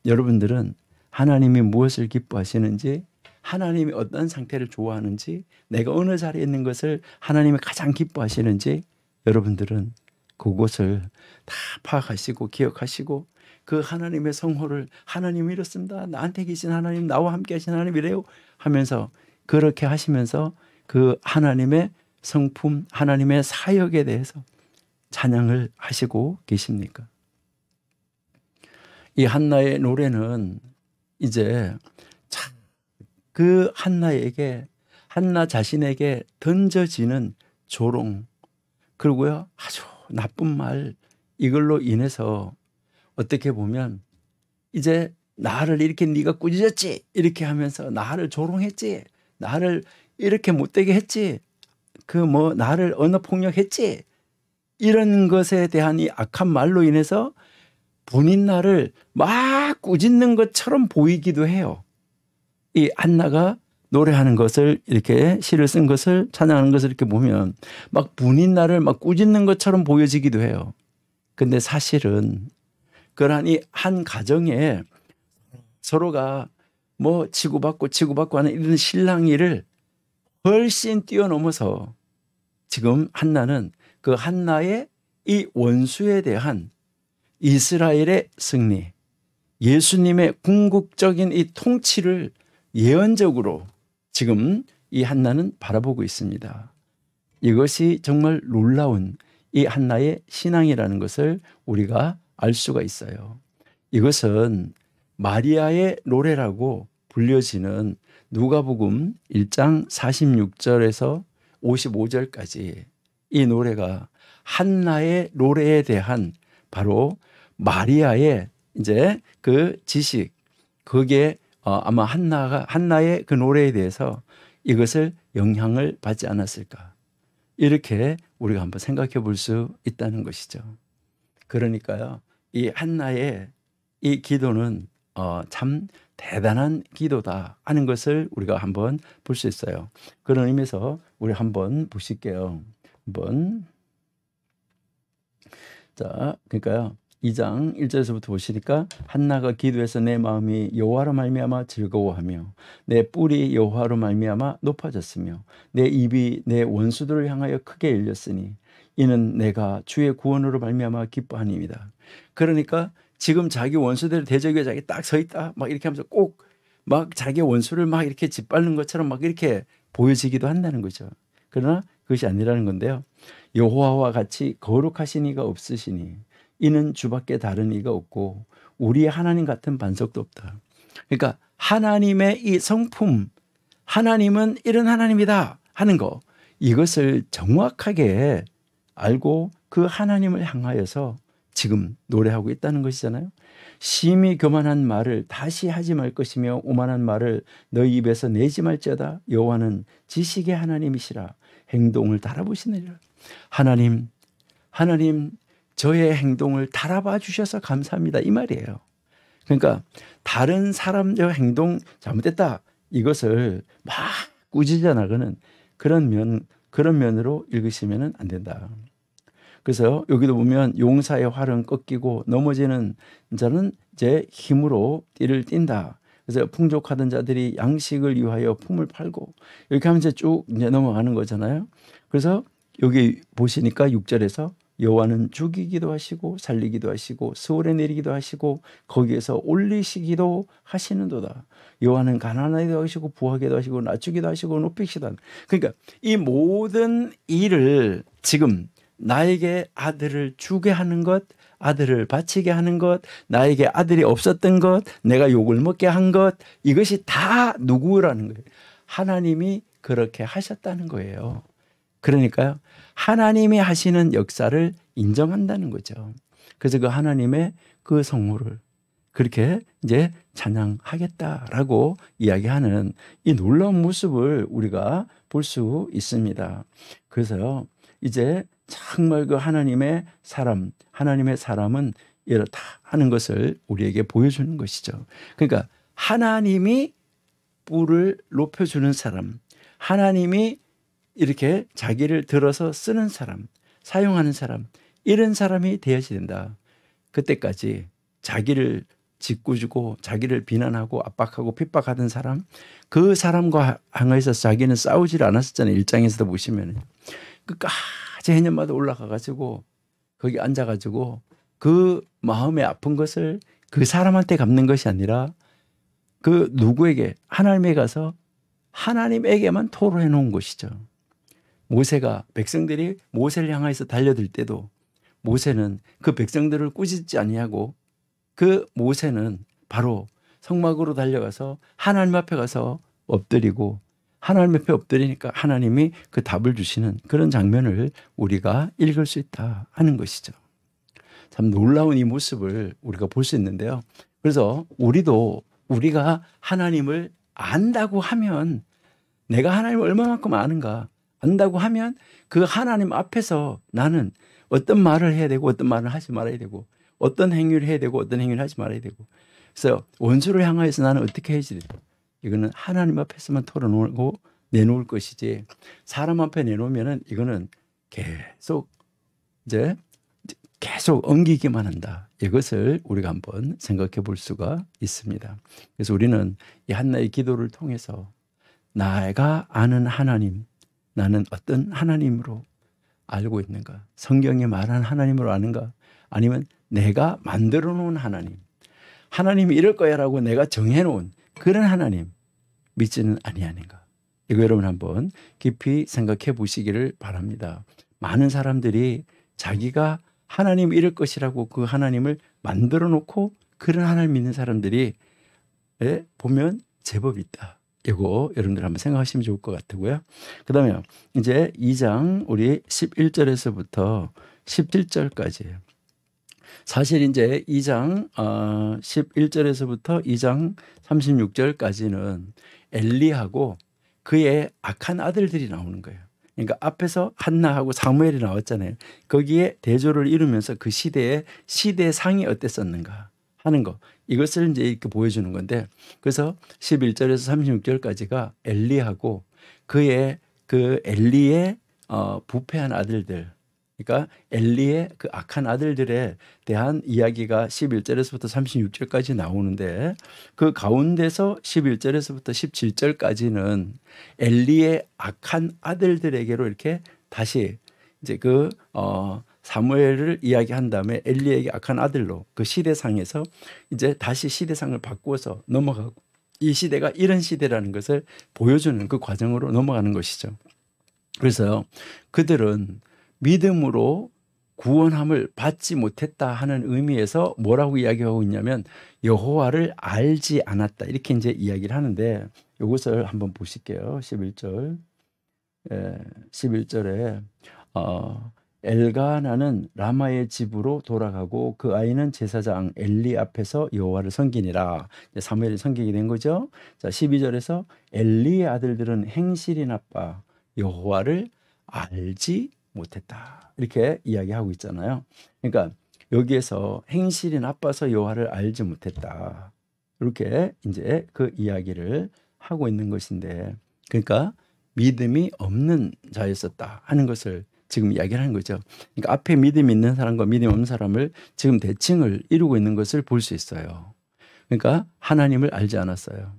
여러분들은 하나님이 무엇을 기뻐하시는지, 하나님이 어떤 상태를 좋아하는지, 내가 어느 자리에 있는 것을 하나님이 가장 기뻐하시는지 여러분들은 그것을 다 파악하시고 기억하시고 그 하나님의 성호를, 하나님이 이렇습니다, 나한테 계신 하나님, 나와 함께 하신 하나님 이래요 하면서 그렇게 하시면서 그 하나님의 성품, 하나님의 사역에 대해서 찬양을 하시고 계십니까? 이 한나의 노래는 이제 참 그 한나에게, 한나 자신에게 던져지는 조롱, 그리고요 아주 나쁜 말, 이걸로 인해서 어떻게 보면 이제 나를 이렇게 네가 꾸짖었지 이렇게 하면서 나를 조롱했지, 나를 이렇게 못되게 했지, 그 뭐 나를 언어 폭력했지, 이런 것에 대한 이 악한 말로 인해서 본인 나를 막 꾸짖는 것처럼 보이기도 해요. 이 한나가 노래하는 것을, 이렇게 시를 쓴 것을, 찬양하는 것을 이렇게 보면 막 본인 나를 막 꾸짖는 것처럼 보여지기도 해요. 근데 사실은 그러한 이 한 가정에 서로가 뭐 치고받고 하는 이런 신랑이를 훨씬 뛰어넘어서 지금 한나는 그 한나의 이 원수에 대한 이스라엘의 승리, 예수님의 궁극적인 이 통치를 예언적으로 지금 이 한나는 바라보고 있습니다. 이것이 정말 놀라운 이 한나의 신앙이라는 것을 우리가 알 수가 있어요. 이것은 마리아의 노래라고 불려지는 누가복음 1장 46절에서 55절까지 이 노래가 한나의 노래에 대한 바로 마리아의 이제 그 지식, 그게 아마 한나의 그 노래에 대해서 이것을 영향을 받지 않았을까, 이렇게 우리가 한번 생각해 볼 수 있다는 것이죠. 그러니까요, 이 한나의 이 기도는 참 대단한 기도다 하는 것을 우리가 한번 볼 수 있어요. 그런 의미에서 우리 한번 보실게요. 한번. 자, 그러니까요, 2장 1절에서부터 보시니까 한나가 기도해서 내 마음이 여호와로 말미암아 즐거워하며 내 뿔이 여호와로 말미암아 높아졌으며 내 입이 내 원수들을 향하여 크게 열렸으니 이는 내가 주의 구원으로 말미암아 기뻐하니이다. 그러니까 지금 자기 원수들을 대적에 자기 딱 서 있다 막 이렇게 하면서 꼭 막 자기 원수를 막 이렇게 짓밟는 것처럼 막 이렇게 보여지기도 한다는 거죠. 그러나 그것이 아니라는 건데요. 여호와와 같이 거룩하신 이가 없으시니 이는 주밖에 다른 이가 없고 우리의 하나님 같은 반석도 없다. 그러니까 하나님의 이 성품, 하나님은 이런 하나님이다 하는 거, 이것을 정확하게 알고 그 하나님을 향하여서 지금 노래하고 있다는 것이잖아요. 심히 교만한 말을 다시 하지 말 것이며 오만한 말을 너희 입에서 내지 말지어다. 여호와는 지식의 하나님이시라. 행동을 달아보시느니라. 하나님 저의 행동을 달아봐 주셔서 감사합니다, 이 말이에요. 그러니까 다른 사람의 행동 잘못됐다 이것을 막 꾸짖어 나가는 그런 면으로 읽으시면 안 된다. 그래서 여기도 보면 용사의 활은 꺾이고 넘어지는 자는 이제 힘으로 띠를 띈다. 그래서 풍족하던 자들이 양식을 위하여 품을 팔고, 이렇게 하면서 쭉 이제 넘어가는 거잖아요. 그래서 여기 보시니까 6절에서 여호와는 죽이기도 하시고 살리기도 하시고 스올에 내리기도 하시고 거기에서 올리시기도 하시는도다. 여호와는 가난하기도 하시고 부하기도 하시고 낮추기도 하시고 높이시다. 그러니까 이 모든 일을 지금 나에게 아들을 주게 하는 것, 아들을 바치게 하는 것, 나에게 아들이 없었던 것, 내가 욕을 먹게 한 것, 이것이 다 누구라는 거예요? 하나님이 그렇게 하셨다는 거예요. 그러니까요, 하나님이 하시는 역사를 인정한다는 거죠. 그래서 그 하나님의 그 성호를 그렇게 이제 찬양하겠다라고 이야기하는 이 놀라운 모습을 우리가 볼 수 있습니다. 그래서 이제 정말 그 하나님의 사람은 이렇다 하는 것을 우리에게 보여주는 것이죠. 그러니까 하나님이 뿔을 높여주는 사람, 하나님이 이렇게 자기를 들어서 쓰는 사람, 사용하는 사람, 이런 사람이 되어야 된다. 그때까지 자기를 짓궂고 자기를 비난하고 압박하고 핍박하던 사람, 그 사람과 향해서 자기는 싸우질 않았었잖아요. 1장에서도 보시면 끝까지 해년마다 올라가가지고 거기 앉아가지고 그 마음에 아픈 것을 그 사람한테 갚는 것이 아니라 그 누구에게, 하나님에 가서 하나님에게만 토로해 놓은 것이죠. 모세가, 백성들이 모세를 향해서 달려들 때도 모세는 그 백성들을 꾸짖지 아니하고 그 모세는 바로 성막으로 달려가서 하나님 앞에 가서 엎드리고, 하나님 앞에 엎드리니까 하나님이 그 답을 주시는 그런 장면을 우리가 읽을 수 있다 하는 것이죠. 참 놀라운 이 모습을 우리가 볼 수 있는데요. 그래서 우리가 하나님을 안다고 하면, 내가 하나님을 얼마만큼 아는가 안다고 하면 그 하나님 앞에서 나는 어떤 말을 해야 되고 어떤 말을 하지 말아야 되고 어떤 행위를 해야 되고 어떤 행위를 하지 말아야 되고, 그래서 원수를 향하여서 나는 어떻게 해야지, 이거는 하나님 앞에서만 털어놓고 내놓을 것이지, 사람 앞에 내놓으면은 이거는 계속 엉기기만 한다. 이것을 우리가 한번 생각해 볼 수가 있습니다. 그래서 우리는 이 한나의 기도를 통해서 내가 아는 하나님, 나는 어떤 하나님으로 알고 있는가? 성경에 말하는 하나님으로 아는가? 아니면 내가 만들어 놓은 하나님이 이럴 거야라고 내가 정해놓은 그런 하나님 믿지는 아니하는가? 이거 여러분 한번 깊이 생각해 보시기를 바랍니다. 많은 사람들이 자기가 하나님 이럴 것이라고 그 하나님을 만들어 놓고 그런 하나님 믿는 사람들이 보면 제법 있다. 이거 여러분들 한번 생각하시면 좋을 것 같고요. 그 다음에 이제 2장 우리 11절에서부터 17절까지예요. 사실 이제 2장 11절에서부터 2장 36절까지는 엘리하고 그의 악한 아들들이 나오는 거예요. 그러니까 앞에서 한나하고 사무엘이 나왔잖아요. 거기에 대조를 이루면서 그 시대의 시대상이 어땠었는가 하는 거, 이것을 이제 이렇게 보여주는 건데, 그래서 11절에서 36절까지가 엘리하고 그의 그 엘리의 부패한 아들들, 그러니까 엘리의 그 악한 아들들에 대한 이야기가 11절에서부터 36절까지 나오는데, 그 가운데서 11절에서부터 17절까지는 엘리의 악한 아들들에게로 이렇게 다시 이제 그 사무엘을 이야기한 다음에 엘리에게 악한 아들로 그 시대상에서 이제 다시 시대상을 바꾸어서 넘어가고, 이 시대가 이런 시대라는 것을 보여주는 그 과정으로 넘어가는 것이죠. 그래서 그들은 믿음으로 구원함을 받지 못했다 하는 의미에서 뭐라고 이야기하고 있냐면 여호와를 알지 않았다 이렇게 이제 이야기를 하는데 이것을 한번 보실게요. 11절. 11절에 엘가나는 라마의 집으로 돌아가고 그 아이는 제사장 엘리 앞에서 여호와를 섬기니라. 사무엘이 섬기게 된 거죠. 자, 12절에서 엘리의 아들들은 행실이 나빠 여호와를 알지 못했다. 이렇게 이야기하고 있잖아요. 그러니까 여기에서 행실이 나빠서 여호와를 알지 못했다. 이렇게 이제 그 이야기를 하고 있는 것인데, 그러니까 믿음이 없는 자였었다 하는 것을 지금 이야기를 하는 거죠. 그러니까 앞에 믿음 있는 사람과 믿음 없는 사람을 지금 대칭을 이루고 있는 것을 볼 수 있어요. 그러니까 하나님을 알지 않았어요.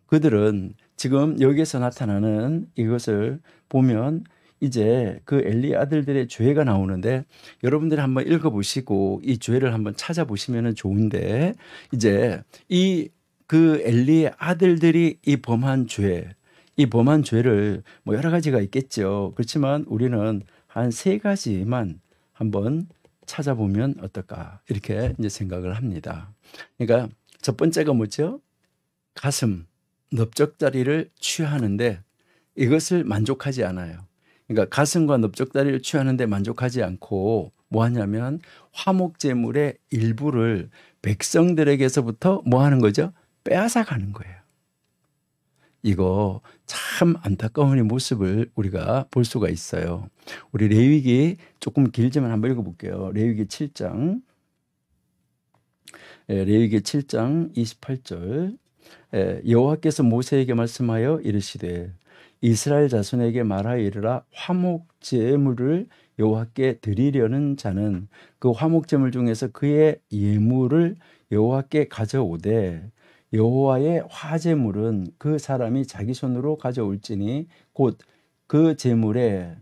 그들은 지금 여기에서 나타나는 이것을 보면 이제 그 엘리 아들들의 죄가 나오는데 여러분들이 한번 읽어보시고 이 죄를 한번 찾아보시면 좋은데, 이제 그 엘리의 아들들이 이 범한 죄를 뭐 여러 가지가 있겠죠. 그렇지만 우리는 한 3가지만 한번 찾아보면 어떨까 이렇게 이제 생각을 합니다. 그러니까 첫 번째가 뭐죠? 가슴, 넓적다리를 취하는데 이것을 만족하지 않아요. 그러니까 가슴과 넓적다리를 취하는데 만족하지 않고 뭐 하냐면 화목제물의 일부를 백성들에게서부터 뭐 하는 거죠? 빼앗아 가는 거예요. 이거 참 안타까운 모습을 우리가 볼 수가 있어요. 우리 레위기 조금 길지만 한번 읽어볼게요. 레위기 7장. 레위기 7장 28절. 여호와께서 모세에게 말씀하여 이르시되 이스라엘 자손에게 말하여 이르라. 화목제물을 여호와께 드리려는 자는 그 화목제물 중에서 그의 예물을 여호와께 가져오되 여호와의 화제물은 그 사람이 자기 손으로 가져올지니 곧 그 제물에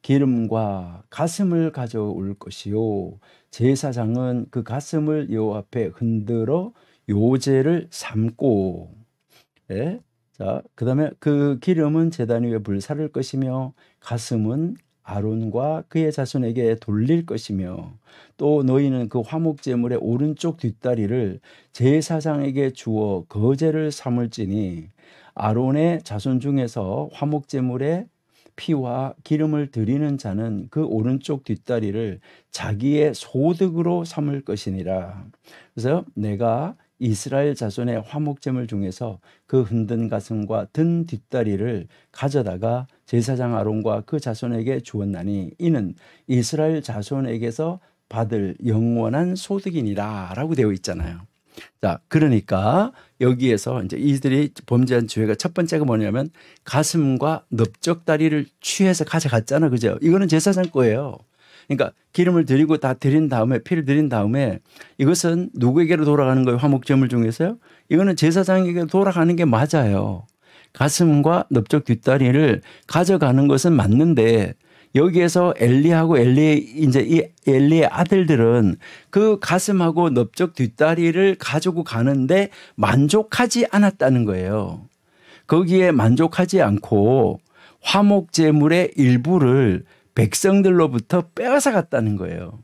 기름과 가슴을 가져올 것이요 제사장은 그 가슴을 여호와 앞에 흔들어 요제를 삶고, 자, 그다음에 그 기름은 제단 위에 불사를 것이며 가슴은 아론과 그의 자손에게 돌릴 것이며 또 너희는 그 화목제물의 오른쪽 뒷다리를 제사장에게 주어 거제를 삼을지니 아론의 자손 중에서 화목제물의 피와 기름을 드리는 자는 그 오른쪽 뒷다리를 자기의 소득으로 삼을 것이니라. 그래서 내가 이스라엘 자손의 화목제물 중에서 그 흔든 가슴과 든 뒷다리를 가져다가 제사장 아론과 그 자손에게 주었나니 이는 이스라엘 자손에게서 받을 영원한 소득이니라 라고 되어 있잖아요. 자, 그러니까 여기에서 이제 이들이 범죄한 죄가 첫 번째가 뭐냐면 가슴과 넓적다리를 취해서 가져갔잖아. 그죠? 이거는 제사장 거예요. 그러니까 기름을 드리고 다 드린 다음에 피를 드린 다음에 이것은 누구에게로 돌아가는 거예요? 화목제물 중에서요? 이거는 제사장에게 돌아가는 게 맞아요. 가슴과 넓적 뒷다리를 가져가는 것은 맞는데 여기에서 엘리하고 엘리의 아들들은 그 가슴하고 넓적 뒷다리를 가지고 가는데 만족하지 않았다는 거예요. 거기에 만족하지 않고 화목제물의 일부를 백성들로부터 빼앗아 갔다는 거예요.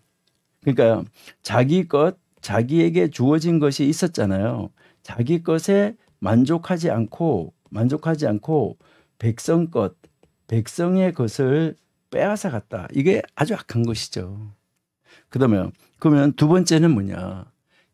그러니까 자기에게 주어진 것이 있었잖아요. 자기 것에 만족하지 않고 백성의 것을 빼앗아 갔다. 이게 아주 악한 것이죠. 그러면 두 번째는 뭐냐?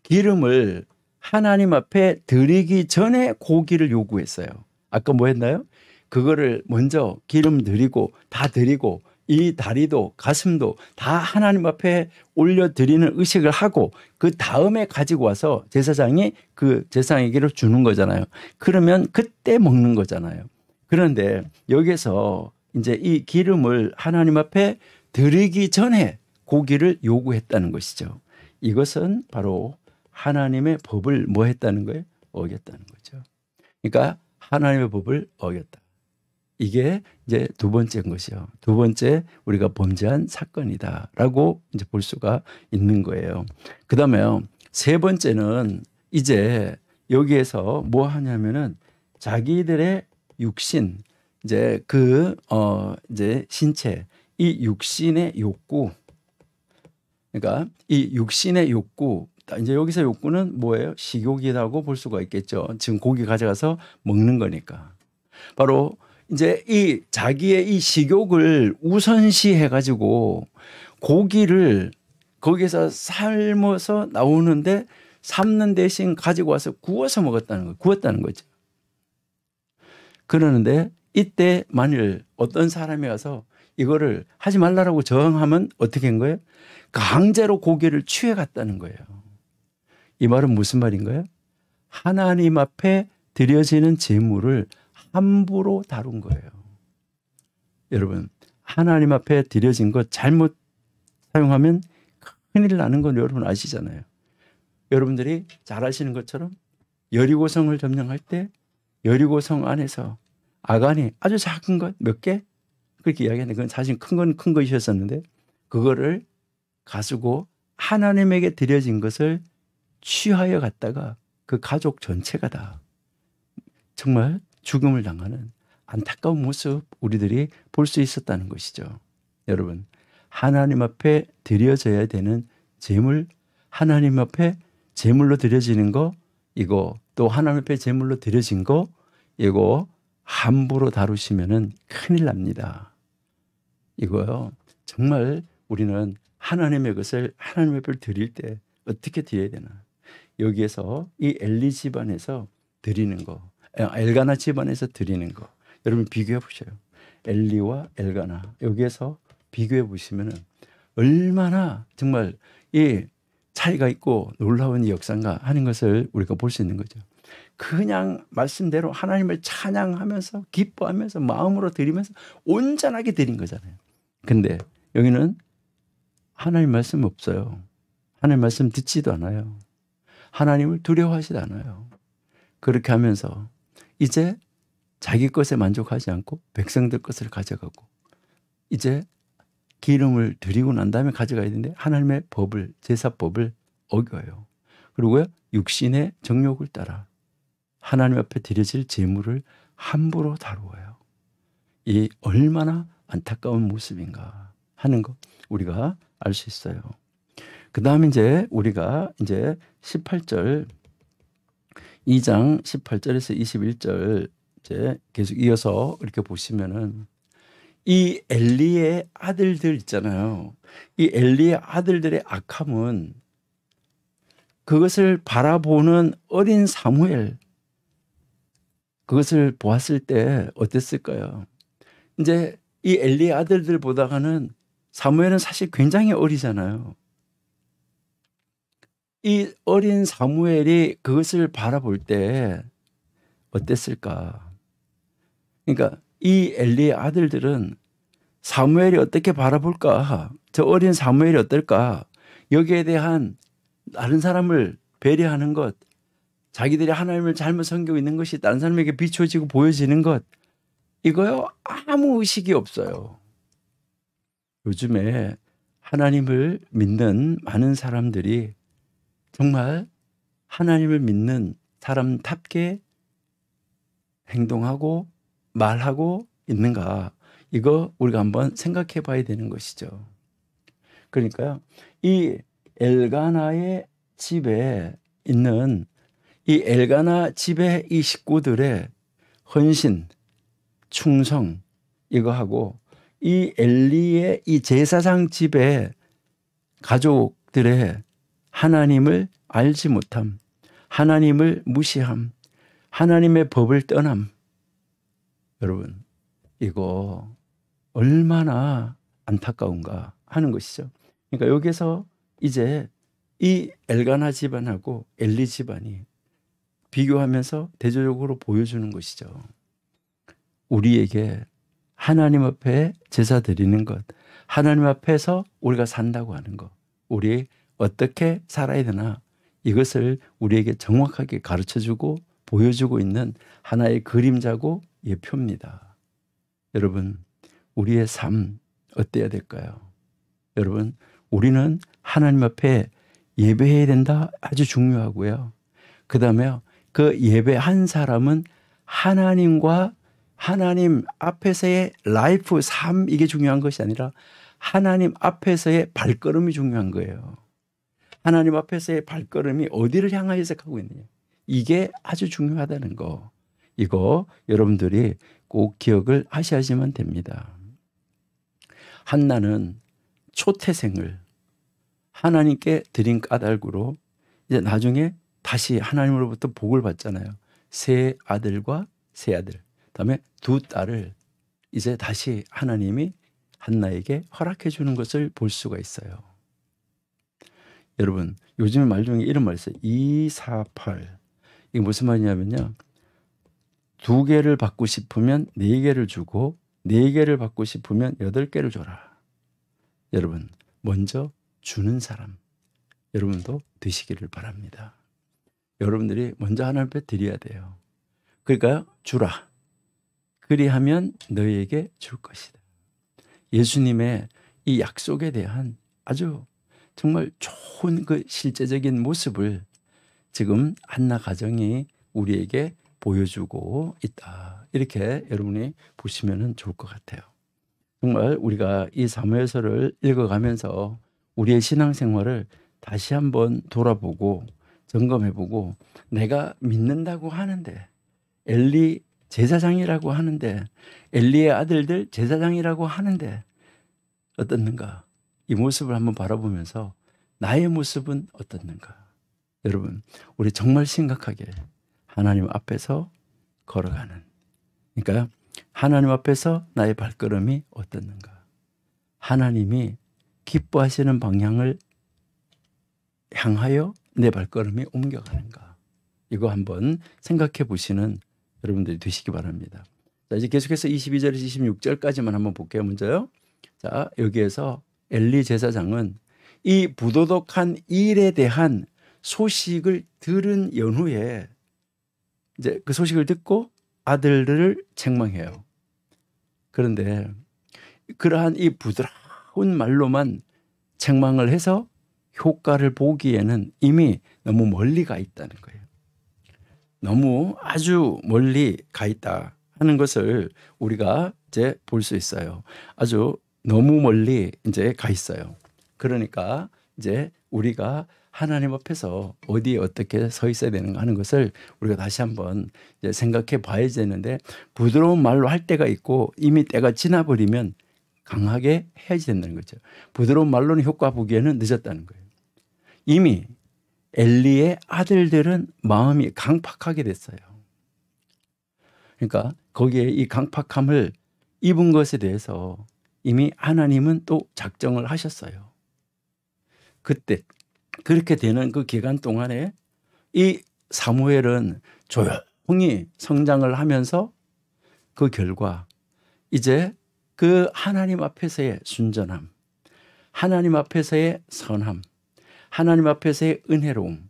기름을 하나님 앞에 드리기 전에 고기를 요구했어요. 아까 뭐 했나요? 그거를 먼저 기름 드리고 다 드리고 이 다리도 가슴도 다 하나님 앞에 올려드리는 의식을 하고 그 다음에 가지고 와서 제사장이 그 제사장에게로 주는 거잖아요. 그러면 그때 먹는 거잖아요. 그런데 여기서 이제 이 기름을 하나님 앞에 드리기 전에 고기를 요구했다는 것이죠. 이것은 바로 하나님의 법을 뭐 했다는 거예요? 어겼다는 거죠. 그러니까 하나님의 법을 어겼다. 이게 이제 두 번째인 것이요. 두 번째 우리가 범죄한 사건이다라고 이제 볼 수가 있는 거예요. 그다음에 세 번째는 이제 여기에서 뭐 하냐면은 자기들의 육신, 이제 이제 신체, 이 육신의 욕구, 그러니까 이 육신의 욕구, 이제 여기서 욕구는 뭐예요? 식욕이라고 볼 수가 있겠죠. 지금 고기 가져가서 먹는 거니까. 바로 이제 이 자기의 이 식욕을 우선시해 가지고 고기를 거기서 삶아서 나오는데 삶는 대신 가지고 와서 구워서 먹었다는 거, 구웠다는 거죠. 그러는데 이때 만일 어떤 사람이 와서 이거를 하지 말라고 저항하면 어떻게 한 거예요? 강제로 고기를 취해 갔다는 거예요. 이 말은 무슨 말인가요? 하나님 앞에 드려지는 제물을 함부로 다룬 거예요. 여러분, 하나님 앞에 드려진 것 잘못 사용하면 큰일 나는 건 여러분 아시잖아요. 여러분들이 잘 아시는 것처럼 여리고성을 점령할 때 여리고성 안에서 아간이 아주 작은 것 몇 개? 그렇게 이야기하는데 그건 사실 큰 것이었었는데 그거를 가지고 하나님에게 드려진 것을 취하여 갔다가 그 가족 전체가 다 정말 죽음을 당하는 안타까운 모습 우리들이 볼 수 있었다는 것이죠. 여러분, 하나님 앞에 드려져야 되는 제물, 하나님 앞에 제물로 드려지는 거, 이거 또 하나님 앞에 제물로 드려진 거, 이거 함부로 다루시면은 큰일 납니다. 이거요. 정말 우리는 하나님의 것을 하나님 앞에 드릴 때 어떻게 드려야 되나. 여기에서 이 엘리 집안에서 드리는 거, 엘가나 집안에서 드리는 거. 여러분 비교해 보셔요. 엘리와 엘가나 여기에서 비교해 보시면은 얼마나 정말 이 차이가 있고 놀라운 역사인가 하는 것을 우리가 볼 수 있는 거죠. 그냥 말씀대로 하나님을 찬양하면서 기뻐하면서 마음으로 드리면서 온전하게 드린 거잖아요. 근데 여기는 하나님 말씀 없어요. 하나님 말씀 듣지도 않아요. 하나님을 두려워하지도 않아요. 그렇게 하면서 이제 자기 것에 만족하지 않고 백성들 것을 가져가고 이제 기름을 드리고 난 다음에 가져가야 되는데 하나님의 법을, 제사법을 어겨요. 그리고요, 육신의 정욕을 따라 하나님 앞에 드려질 제물을 함부로 다루어요. 이 얼마나 안타까운 모습인가 하는 거 우리가 알 수 있어요. 그 다음에 이제 우리가 이제 18절 2장 18절에서 21절 이제 계속 이어서 이렇게 보시면은 이 엘리의 아들들 있잖아요. 이 엘리의 아들들의 악함은 그것을 바라보는 어린 사무엘 그것을 보았을 때 어땠을까요? 이제 이 엘리의 아들들 보다가는 사무엘은 사실 굉장히 어리잖아요. 이 어린 사무엘이 그것을 바라볼 때 어땠을까? 그러니까 이 엘리의 아들들은 사무엘이 어떻게 바라볼까? 저 어린 사무엘이 어떨까? 여기에 대한 다른 사람을 배려하는 것, 자기들이 하나님을 잘못 섬기고 있는 것이 다른 사람에게 비춰지고 보여지는 것, 이거요 아무 의식이 없어요. 요즘에 하나님을 믿는 많은 사람들이 정말 하나님을 믿는 사람답게 행동하고 말하고 있는가, 이거 우리가 한번 생각해 봐야 되는 것이죠. 그러니까요, 이 엘가나의 집에 있는 이 엘가나 집의 이 식구들의 헌신, 충성 이거 하고 이 엘리의 이 제사장 집의 가족들의 하나님을 알지 못함, 하나님을 무시함, 하나님의 법을 떠남, 여러분 이거 얼마나 안타까운가 하는 것이죠. 그러니까 여기서 이제 이 엘가나 집안하고 엘리 집안이 비교하면서 대조적으로 보여주는 것이죠. 우리에게 하나님 앞에 제사 드리는 것, 하나님 앞에서 우리가 산다고 하는 것, 우리 어떻게 살아야 되나, 이것을 우리에게 정확하게 가르쳐주고 보여주고 있는 하나의 그림자고 예표입니다. 여러분, 우리의 삶 어때야 될까요? 여러분, 우리는 하나님 앞에 예배해야 된다, 아주 중요하고요. 그 다음에 그 예배한 사람은 하나님과 하나님 앞에서의 라이프, 삶, 이게 중요한 것이 아니라 하나님 앞에서의 발걸음이 중요한 거예요. 하나님 앞에서의 발걸음이 어디를 향하여서 가고 있느냐. 이게 아주 중요하다는 거. 이거 여러분들이 꼭 기억을 하셔야지만 됩니다. 한나는 초태생을 하나님께 드린 까닭으로 이제 나중에 다시 하나님으로부터 복을 받잖아요. 세 아들과 세 아들, 그다음에 두 딸을 이제 다시 하나님이 한나에게 허락해 주는 것을 볼 수가 있어요. 여러분, 요즘 말 중에 이런 말이 있어요. 248. 이게 무슨 말이냐면요. 2개를 받고 싶으면 4개를 주고 4개를 받고 싶으면 8개를 줘라. 여러분, 먼저 주는 사람 여러분도 되시기를 바랍니다. 여러분들이 먼저 하나님 앞에 드려야 돼요. 그러니까 주라. 그리하면 너희에게 줄 것이다. 예수님의 이 약속에 대한 아주 정말 좋은 그 실제적인 모습을 지금 한나 가정이 우리에게 보여주고 있다. 이렇게 여러분이 보시면 좋을 것 같아요. 정말 우리가 이 사무엘서를 읽어가면서 우리의 신앙생활을 다시 한번 돌아보고 점검해보고, 내가 믿는다고 하는데, 엘리 제사장이라고 하는데, 엘리의 아들들 제사장이라고 하는데 어떻는가, 이 모습을 한번 바라보면서 나의 모습은 어떻는가. 여러분, 우리 정말 심각하게 하나님 앞에서 걸어가는, 그러니까 하나님 앞에서 나의 발걸음이 어떻는가, 하나님이 기뻐하시는 방향을 향하여 내 발걸음이 옮겨가는가, 이거 한번 생각해 보시는 여러분들이 되시기 바랍니다. 자, 이제 계속해서 22절에서 26절까지만 한번 볼게요. 먼저요. 자, 여기에서 엘리 제사장은 이 부도덕한 일에 대한 소식을 들은 연후에 이제 그 소식을 듣고 아들들을 책망해요. 그런데 그러한 이 부드러운 말로만 책망을 해서 효과를 보기에는 이미 너무 멀리 가 있다는 거예요. 너무 아주 멀리 가 있다 하는 것을 우리가 이제 볼 수 있어요. 아주 너무 멀리 이제 가 있어요. 그러니까 이제 우리가 하나님 앞에서 어디에 어떻게 서 있어야 되는가 하는 것을 우리가 다시 한번 이제 생각해 봐야 되는데, 부드러운 말로 할 때가 있고 이미 때가 지나버리면 강하게 해야지 된다는 거죠. 부드러운 말로는 효과 보기에는 늦었다는 거예요. 이미 엘리의 아들들은 마음이 강팍하게 됐어요. 그러니까 거기에 이 강팍함을 입은 것에 대해서 이미 하나님은 또 작정을 하셨어요. 그때 그렇게 되는 그 기간 동안에 이 사무엘은 조용히 성장을 하면서 그 결과 이제 그 하나님 앞에서의 순전함, 하나님 앞에서의 선함, 하나님 앞에서의 은혜로움,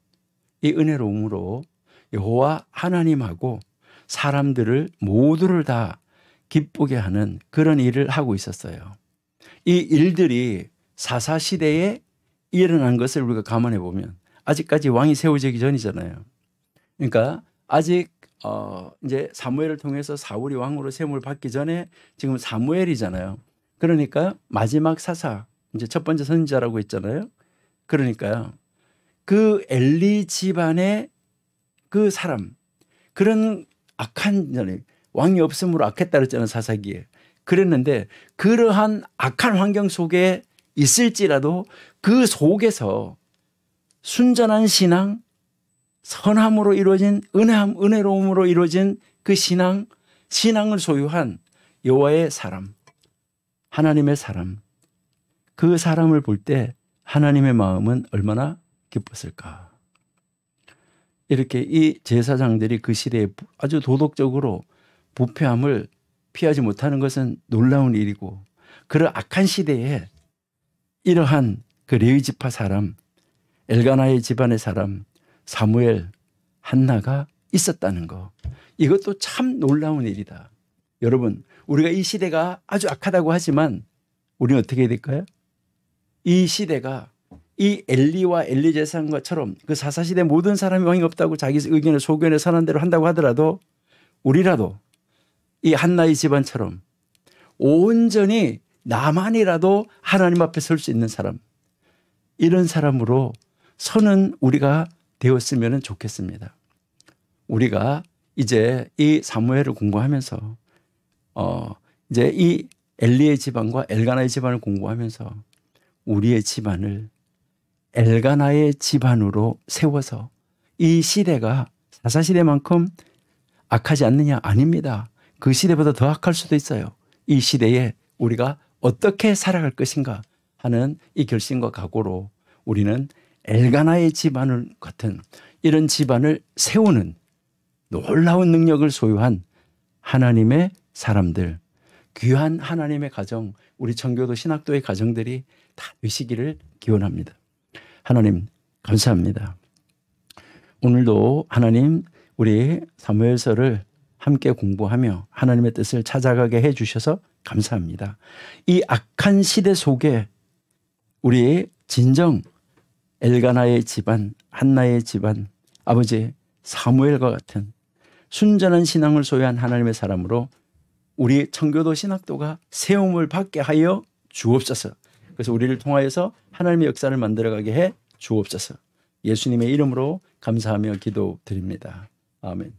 이 은혜로움으로 여호와 하나님하고 사람들을 모두를 다 기쁘게 하는 그런 일을 하고 있었어요. 이 일들이 사사시대에 일어난 것을 우리가 감안해 보면 아직까지 왕이 세워지기 전이잖아요. 그러니까 아직 이제 사무엘을 통해서 사울이 왕으로 세움을 받기 전에 지금 사무엘이잖아요. 그러니까 마지막 사사, 이제 첫 번째 선지자라고 했잖아요. 그러니까요, 그 엘리 집안의 그 사람, 그런 악한 전에 왕이 없음으로 악했다 그랬잖아요, 사사기에. 그랬는데 그러한 악한 환경 속에 있을지라도 그 속에서 순전한 신앙, 선함으로 이루어진 은혜로움으로 이루어진 그 신앙을 소유한 여호와의 사람, 하나님의 사람, 그 사람을 볼 때 하나님의 마음은 얼마나 기뻤을까. 이렇게 이 제사장들이 그 시대에 아주 도덕적으로 부패함을 피하지 못하는 것은 놀라운 일이고, 그런 악한 시대에 이러한 그 레위 지파 사람, 엘가나의 집안의 사람 사무엘, 한나가 있었다는 거, 이것도 참 놀라운 일이다. 여러분, 우리가 이 시대가 아주 악하다고 하지만 우리는 어떻게 해야 될까요? 이 시대가 이 엘리와 엘리 제사장과처럼 그 사사시대 모든 사람이 왕이 없다고 자기 의견을 소견에 선한 대로 한다고 하더라도 우리라도 이 한나의 집안처럼 온전히 나만이라도 하나님 앞에 설 수 있는 사람, 이런 사람으로 서는 우리가 되었으면 좋겠습니다. 우리가 이제 이 사무엘을 공부하면서 이제 이 엘리의 집안과 엘가나의 집안을 공부하면서 우리의 집안을 엘가나의 집안으로 세워서 이 시대가 사사시대만큼 악하지 않느냐? 아닙니다. 그 시대보다 더 악할 수도 있어요. 이 시대에 우리가 어떻게 살아갈 것인가 하는 이 결심과 각오로 우리는 엘가나의 집안을 같은 이런 집안을 세우는 놀라운 능력을 소유한 하나님의 사람들, 귀한 하나님의 가정, 우리 청교도 신학도의 가정들이 다 되시기를 기원합니다. 하나님 감사합니다. 오늘도 하나님 우리 사무엘서를 함께 공부하며 하나님의 뜻을 찾아가게 해주셔서 감사합니다. 이 악한 시대 속에 우리 진정 엘가나의 집안, 한나의 집안, 아버지 사무엘과 같은 순전한 신앙을 소유한 하나님의 사람으로 우리 청교도 신학도가 세움을 받게 하여 주옵소서. 그래서 우리를 통하여서 하나님의 역사를 만들어가게 해 주옵소서. 예수님의 이름으로 감사하며 기도드립니다. 아멘.